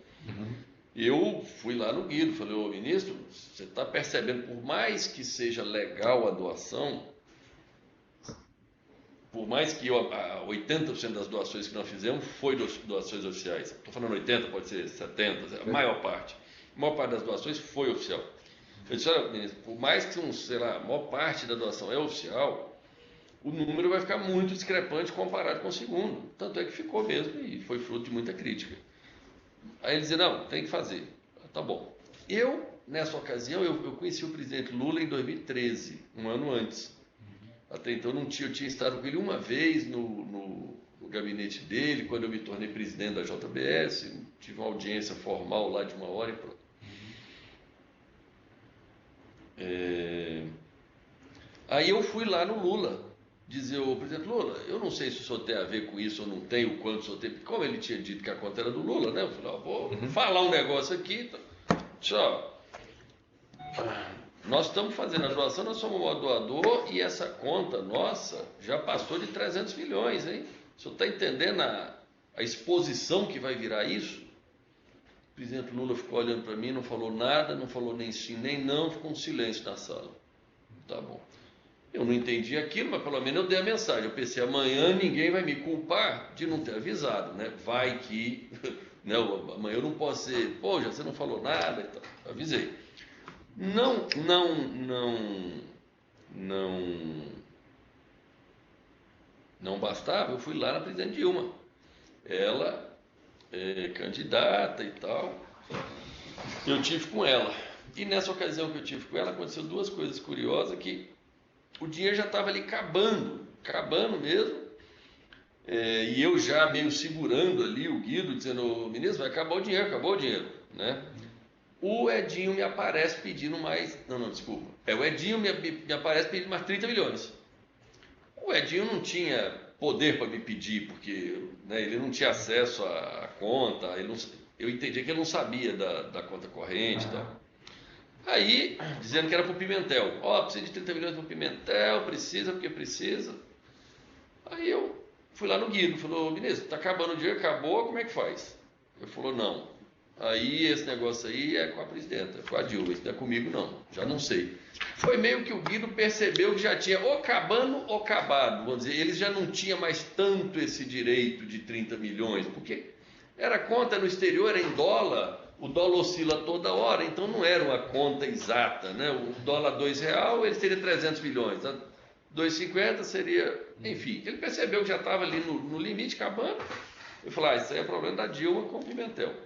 Eu fui lá no Guido, falei, ô ministro, você está percebendo, por mais que seja legal a doação, por mais que 80% das doações que nós fizemos foi doações oficiais, estou falando 80%, pode ser 70%, a maior parte das doações foi oficial. Eu disse, olha, ministro, por mais que, a maior parte da doação é oficial, o número vai ficar muito discrepante comparado com o segundo. Tanto é que ficou mesmo e foi fruto de muita crítica. Aí ele dizia, não, tem que fazer. Tá bom. Nessa ocasião, eu conheci o presidente Lula em 2013, um ano antes. Até então eu tinha estado com ele uma vez no gabinete dele, quando eu me tornei presidente da JBS, tive uma audiência formal lá de 1 hora e pronto. Aí eu fui lá no Lula, dizer, ô presidente Lula, eu não sei se o senhor tem a ver com isso ou não tem, o quanto o senhor tem, porque como ele tinha dito que a conta era do Lula, né? Eu falei, vou falar um negócio aqui, tchau. Nós estamos fazendo a doação, nós somos o doador e essa conta nossa já passou de 300 milhões, hein? O senhor está entendendo a exposição que vai virar isso? O presidente Lula ficou olhando para mim, não falou nada, não falou nem sim, nem não, ficou um silêncio na sala. Tá bom. Eu não entendi aquilo, mas pelo menos eu dei a mensagem. Eu pensei, amanhã ninguém vai me culpar de não ter avisado, né? Vai que, né, amanhã eu não posso ser, já você não falou nada e tal. Avisei. Não bastava, eu fui lá na presidente Dilma. Ela candidata e tal. Eu tive com ela. E nessa ocasião que eu tive com ela, aconteceu 2 coisas curiosas, que o dinheiro já estava ali acabando mesmo. E eu já meio segurando ali o Guido, dizendo, ministro, vai acabar o dinheiro, né? O Edinho me aparece pedindo mais... Não, desculpa. O Edinho me aparece pedindo mais 30 milhões. O Edinho não tinha poder para me pedir, porque, né, ele não tinha acesso à conta, eu entendi que ele não sabia da conta corrente e tal. Aí, dizendo que era para o Pimentel. Precisa de 30 milhões para o Pimentel, precisa, porque precisa. Aí eu fui lá no Guido, falou, ministro, está acabando o dinheiro, acabou, como é que faz? Ele falou, não. Aí esse negócio aí é com a presidenta, com a Dilma, isso não é comigo não, já não sei. Foi meio que o Guido percebeu que já tinha ou acabando ou acabado, vamos dizer, eles já não tinham mais tanto esse direito de 30 milhões, porque era conta no exterior, era em dólar, o dólar oscila toda hora, então não era uma conta exata, né? O dólar R$2, ele seria 300 milhões, 2,50 seria, enfim, ele percebeu que já estava ali no limite, acabando, eu falei, isso aí é problema da Dilma com o Pimentel.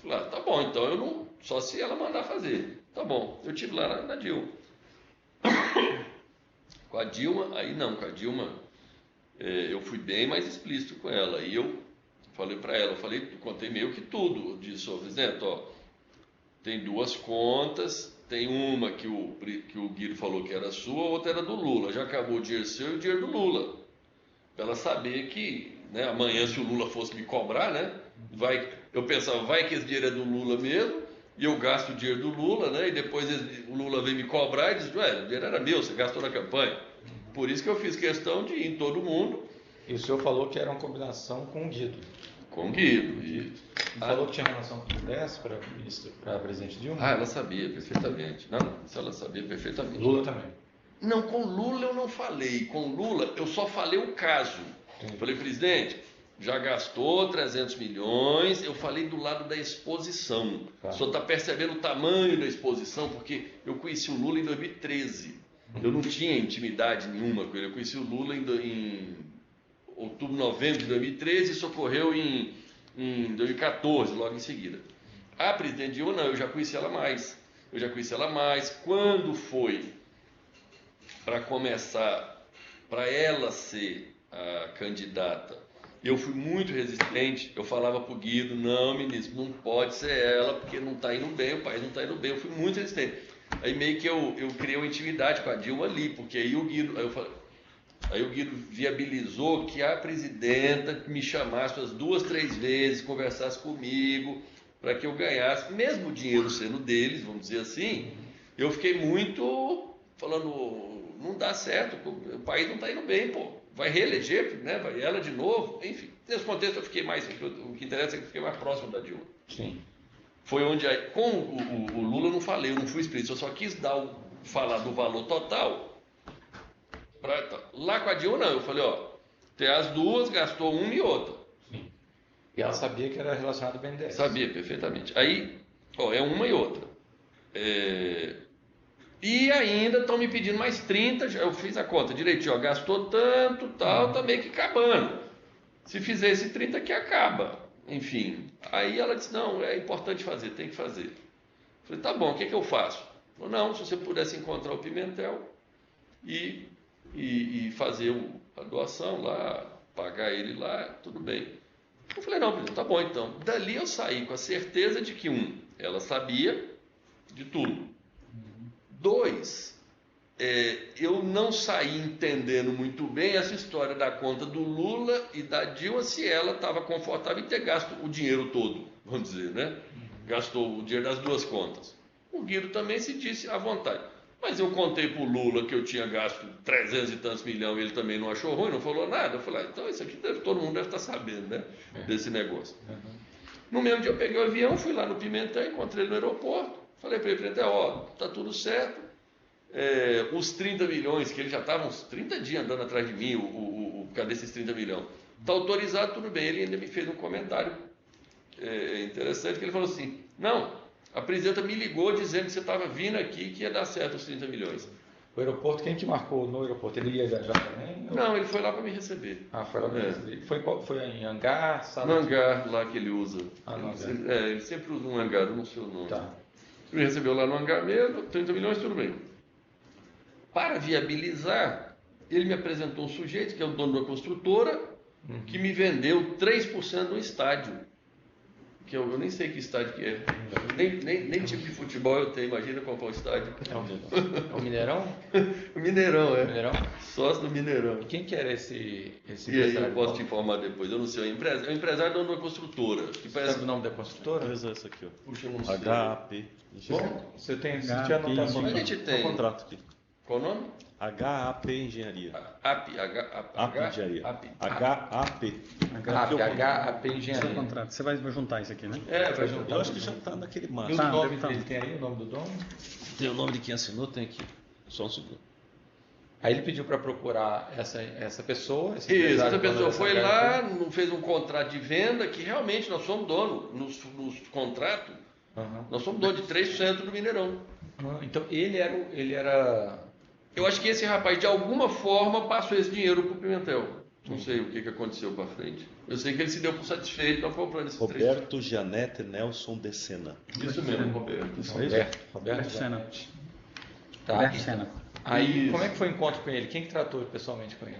Eu falei, tá bom, então eu não, só se ela mandar fazer, tá bom, eu tive lá na Dilma. Com a Dilma, com a Dilma eu fui bem mais explícito com ela, e eu falei para ela, contei meio que tudo, eu disse, presidente, tem 2 contas, tem uma que o Guido falou que era sua, a outra era do Lula, já acabou o dinheiro seu e o dinheiro do Lula, para ela saber que, né, amanhã se o Lula fosse me cobrar, né, eu pensava, vai que esse dinheiro é do Lula mesmo, e eu gasto o dinheiro do Lula, né, e depois o Lula vem me cobrar e diz, o dinheiro era meu, você gastou na campanha. Por isso que eu fiz questão de ir em todo mundo. E o senhor falou que era uma combinação com o Guido. Com o Guido. Falou que tinha relação com o Décio para a presidente Dilma? Ela sabia perfeitamente. Não, isso ela sabia perfeitamente. Lula também? Não, com Lula eu não falei. Com Lula eu só falei o caso. Falei, presidente, já gastou 300 milhões. Eu falei do lado da exposição. Tá. O senhor está percebendo o tamanho da exposição? Porque eu conheci o Lula em 2013. Eu não tinha intimidade nenhuma com ele. Eu conheci o Lula em outubro, novembro de 2013 e socorreu em 2014, logo em seguida. A presidente Dilma, não, eu já conheci ela mais. Quando foi para começar, para ela ser a candidata, eu fui muito resistente. Eu falava para o Guido, não, ministro, não pode ser ela, porque não está indo bem, o país não está indo bem. Eu fui muito resistente. Aí meio que eu criei uma intimidade com a Dilma ali, porque aí o Guido, aí o Guido viabilizou que a presidenta me chamasse umas 2, 3 vezes, conversasse comigo, para que eu ganhasse, mesmo o dinheiro sendo deles, vamos dizer assim. Eu fiquei muito falando, não dá certo, o país não está indo bem, pô. Vai reeleger, né? Vai ela de novo, enfim. Nesse contexto eu fiquei mais, o que interessa é que eu fiquei mais próximo da Dilma. Sim. Foi onde, com o Lula eu não falei, eu não fui explícito, eu só quis falar do valor total. Lá com a Dilma não, eu falei, ó, tem as duas, gastou uma e outra. Sim. E ela sabia que era relacionado ao BNDES. Sabia, perfeitamente. Aí, ó, é uma e outra. E ainda estão me pedindo mais 30, eu fiz a conta direitinho, ó, gastou tanto, tal, tá meio que acabando. Se fizer esse 30 aqui, acaba. Enfim, aí ela disse, não, é importante fazer, tem que fazer. Eu falei, tá bom, o que eu faço? Falei, não, se você pudesse encontrar o Pimentel e fazer a doação lá, pagar ele lá, tudo bem. Eu falei, não, tá bom então. Dali eu saí com a certeza de que, ela sabia de tudo. 2, eu não saí entendendo muito bem essa história da conta do Lula e da Dilma, se ela estava confortável em ter gasto o dinheiro todo, vamos dizer, né? Gastou o dinheiro das duas contas. O Guido também se disse à vontade. Mas eu contei para o Lula que eu tinha gasto 300 e tantos milhões, ele também não achou ruim, não falou nada. Eu falei, então isso aqui todo mundo deve estar sabendo, né? Desse negócio. No mesmo dia eu peguei o avião, fui lá no Pimentel, encontrei ele no aeroporto, falei para ele, Pimentel, ó, tá tudo certo. Os 30 milhões, que ele já estava uns 30 dias andando atrás de mim, cadê esses 30 milhões? Está autorizado, tudo bem. Ele ainda me fez um comentário interessante, que ele falou assim, não, a presidenta me ligou dizendo que você estava vindo aqui, que ia dar certo os 30 milhões. O aeroporto, quem que marcou no aeroporto? Ele ia viajar também? Não, ele foi lá para me receber. Ah, foi lá para me receber. Foi em hangar? No hangar lá que ele usa. No hangar. Ele sempre usa um hangar, eu não sei o nome. Tá. Ele me recebeu lá no hangar mesmo, 30 milhões, tudo bem. Para viabilizar, ele me apresentou um sujeito, que é o dono da construtora, que me vendeu 3% do estádio. Que eu nem sei que estádio que é. Nem tipo de futebol eu tenho, imagina qual é o estádio. É o Mineirão? O Mineirão, Mineirão? Sócio do Mineirão. E quem que era esse E aí empresário? eu posso te informar depois, eu não sei. É o empresário dono da construtora. Que parece... Sabe o nome da construtora? Essa aqui, ó. Puxa, eu não sei. HAP. Bom, você tinha anotação. A gente tem. O contrato aqui. Qual o nome? HAP Engenharia. AP Engenharia. AP. HAP. HAP Seu Engenharia. contrato. Você vai juntar isso aqui, né? Vai juntar. Eu acho que já está naquele E mapa. o Tá, nome deve tá. dele tem aí, o nome do dono? Tem o nome de quem assinou, tem aqui. Só um segundo. Aí ele pediu para procurar essa pessoa. Isso, essa pessoa foi lá, fez um contrato de venda que realmente nós somos dono. Nos contratos, nós somos dono de 3% do Mineirão. Então ele era. Eu acho que esse rapaz, de alguma forma, passou esse dinheiro para o Pimentel. Não sei o que aconteceu para frente. Eu sei que ele se deu por satisfeito, nós comprando esses 3%. Roberto Janete Nelson de Sena. Isso mesmo, Roberto. Roberto Sena. Tá. Roberto Sena. Aí, Isso. como é que foi o encontro com ele? Quem que tratou pessoalmente com ele?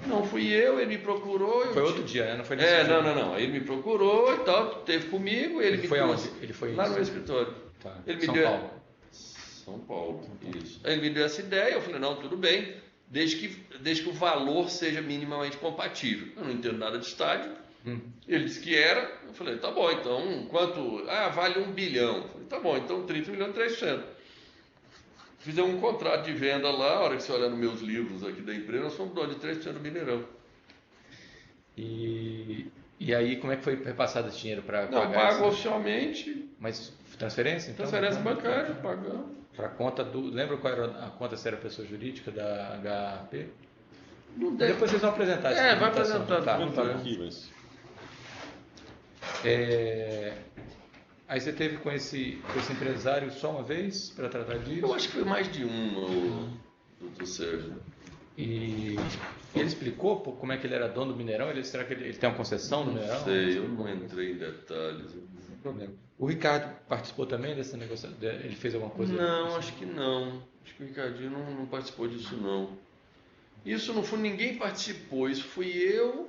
Não fui eu, ele me procurou. Foi outro dia, né? Não foi nesse dia. Não. Aí ele me procurou e tal, teve comigo. Ele me foi trouxe aonde? Ele foi lá no meu escritório. Tá. Ele me São deu... Paulo. São Paulo, isso. Aí ele me deu essa ideia, eu falei, não, tudo bem, desde que o valor seja minimamente compatível. Eu não entendo nada de estádio. Ele disse que era, eu falei, tá bom, então, quanto? Vale 1 bilhão. Eu falei, tá bom, então 30 milhões, 3%. Fizemos um contrato de venda lá, a hora que você olhar nos meus livros aqui da empresa, nós somos donos de 3% do Mineirão. E aí, como é que foi repassado esse dinheiro para Não, pagar? pago oficialmente, Mas transferência? Então? transferência bancária, pagamos. Para conta do. Lembra qual era a conta se era pessoa jurídica da HAP? Não deve. Depois vocês vão apresentar essa Vai documentação. apresentar. Tá. Não está aqui, mas... Aí você teve com esse empresário só uma vez para tratar disso? Eu acho que foi mais de uma, o doutor Sérgio. E ele explicou como é que ele era dono do Mineirão? Será que ele tem uma concessão no Mineirão? Não sei, eu não entrei em detalhes. Não tem problema. O Ricardo participou também dessa negociação? Ele fez alguma coisa? Não, acho que não. Acho que o Ricardinho não participou disso, não. Isso não foi, ninguém participou, isso fui eu.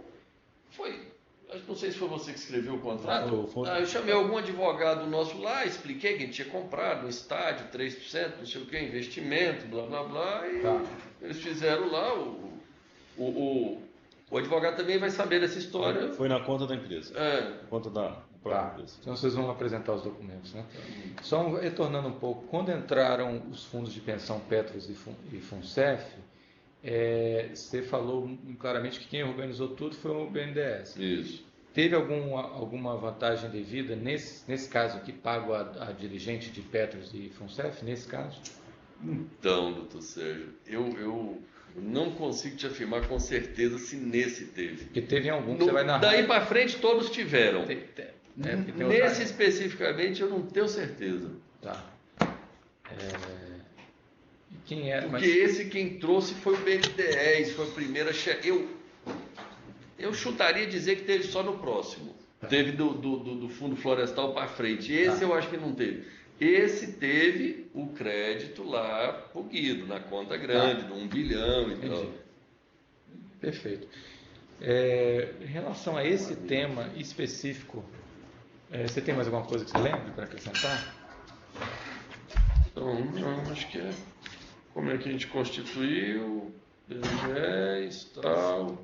Não sei se foi você que escreveu o contrato. Eu chamei algum advogado nosso lá, expliquei que a gente tinha comprado um estádio, 3%, não sei o que, investimento, blá blá blá, e eles fizeram lá. O advogado também vai saber dessa história. Foi na conta da empresa. Conta da própria empresa. Então vocês vão apresentar os documentos, né? Só retornando um pouco, quando entraram os fundos de pensão Petros e Funcef, você falou claramente que quem organizou tudo foi o BNDES. Isso. Teve alguma vantagem devida nesse caso aqui, pago a dirigente de Petros e Funcef, nesse caso? Então, doutor Sérgio, eu não consigo te afirmar com certeza se nesse teve. Porque teve algum que você vai narrar. Daí para frente todos tiveram. Nesse outra... especificamente eu não tenho certeza. Tá. Quem era? Porque quem trouxe foi o BNDES, foi a primeira eu chutaria dizer que teve só no próximo. Teve do Fundo Florestal para frente. Esse eu acho que não teve. Esse teve o crédito lá pro Guido, na conta grande, de 1 bilhão e tal. Perfeito. Em relação a esse tema específico, você tem mais alguma coisa que você lembre para acrescentar? Então, não, acho que como é que a gente constituiu, BNDES, tal,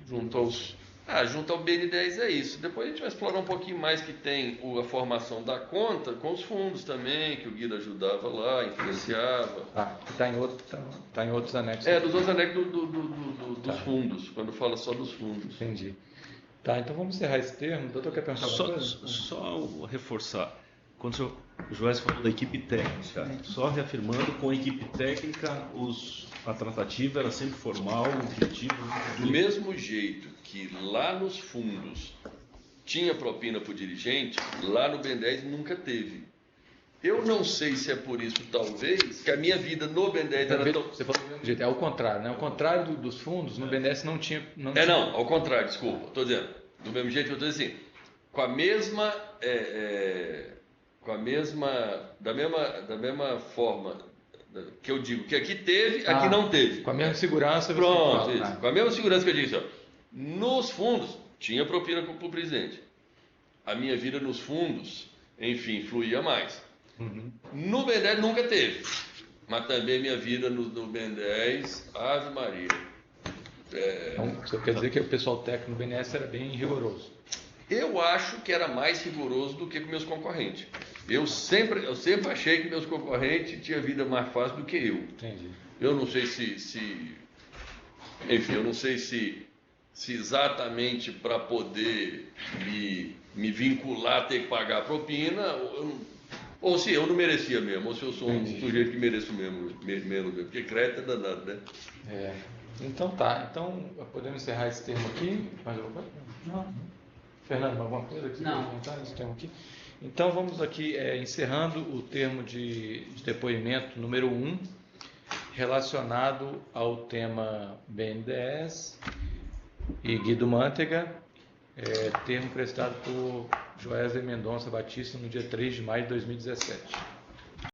junto ao BNDES é isso. Depois a gente vai explorar um pouquinho mais que tem a formação da conta com os fundos também, que o Guido ajudava lá, influenciava. Está em outros anexos. Dos outros anexos dos fundos, quando fala só dos fundos. Entendi. Tá, então vamos encerrar esse termo. O doutor quer perguntar alguma coisa? Só reforçar. Quando o Joás falou da equipe técnica, só reafirmando, com a equipe técnica, a tratativa era sempre formal, objetiva. Do mesmo jeito que lá nos fundos tinha propina para o dirigente, lá no BNDES nunca teve. Eu não sei se é por isso, talvez, que a minha vida no BNDES era tão... Você falou do mesmo jeito, é ao contrário, né? Ao contrário dos fundos, no BNDES não tinha... Não, ao contrário, desculpa, estou dizendo. Do mesmo jeito que eu estou dizendo assim, da mesma forma que eu digo que aqui teve, aqui não teve. Com a mesma segurança. Pronto, isso. Com a mesma segurança que eu disse. Nos fundos, tinha propina para o presidente. A minha vida nos fundos, enfim, fluía mais. No BNDES nunca teve. Mas também minha vida no BNDES, Ave Maria. Então, você quer dizer que o pessoal técnico no BNDES era bem rigoroso? Eu acho que era mais rigoroso do que com meus concorrentes. Eu sempre achei que meus concorrentes tinham vida mais fácil do que eu. Entendi. Eu não sei enfim, eu não sei se exatamente para poder me vincular, ter que pagar a propina, ou se eu não merecia mesmo, ou se eu sou um sujeito que mereço menos mesmo, porque crédito é danado, né? Então tá, podemos encerrar esse termo aqui. Mais alguma coisa? Não. Fernando, alguma coisa que você quer comentar nesse termo aqui? Então vamos aqui encerrando o termo de depoimento número 1, relacionado ao tema BNDES e Guido Mantega, termo prestado por Joesley Mendonça Batista no dia 3 de maio de 2017.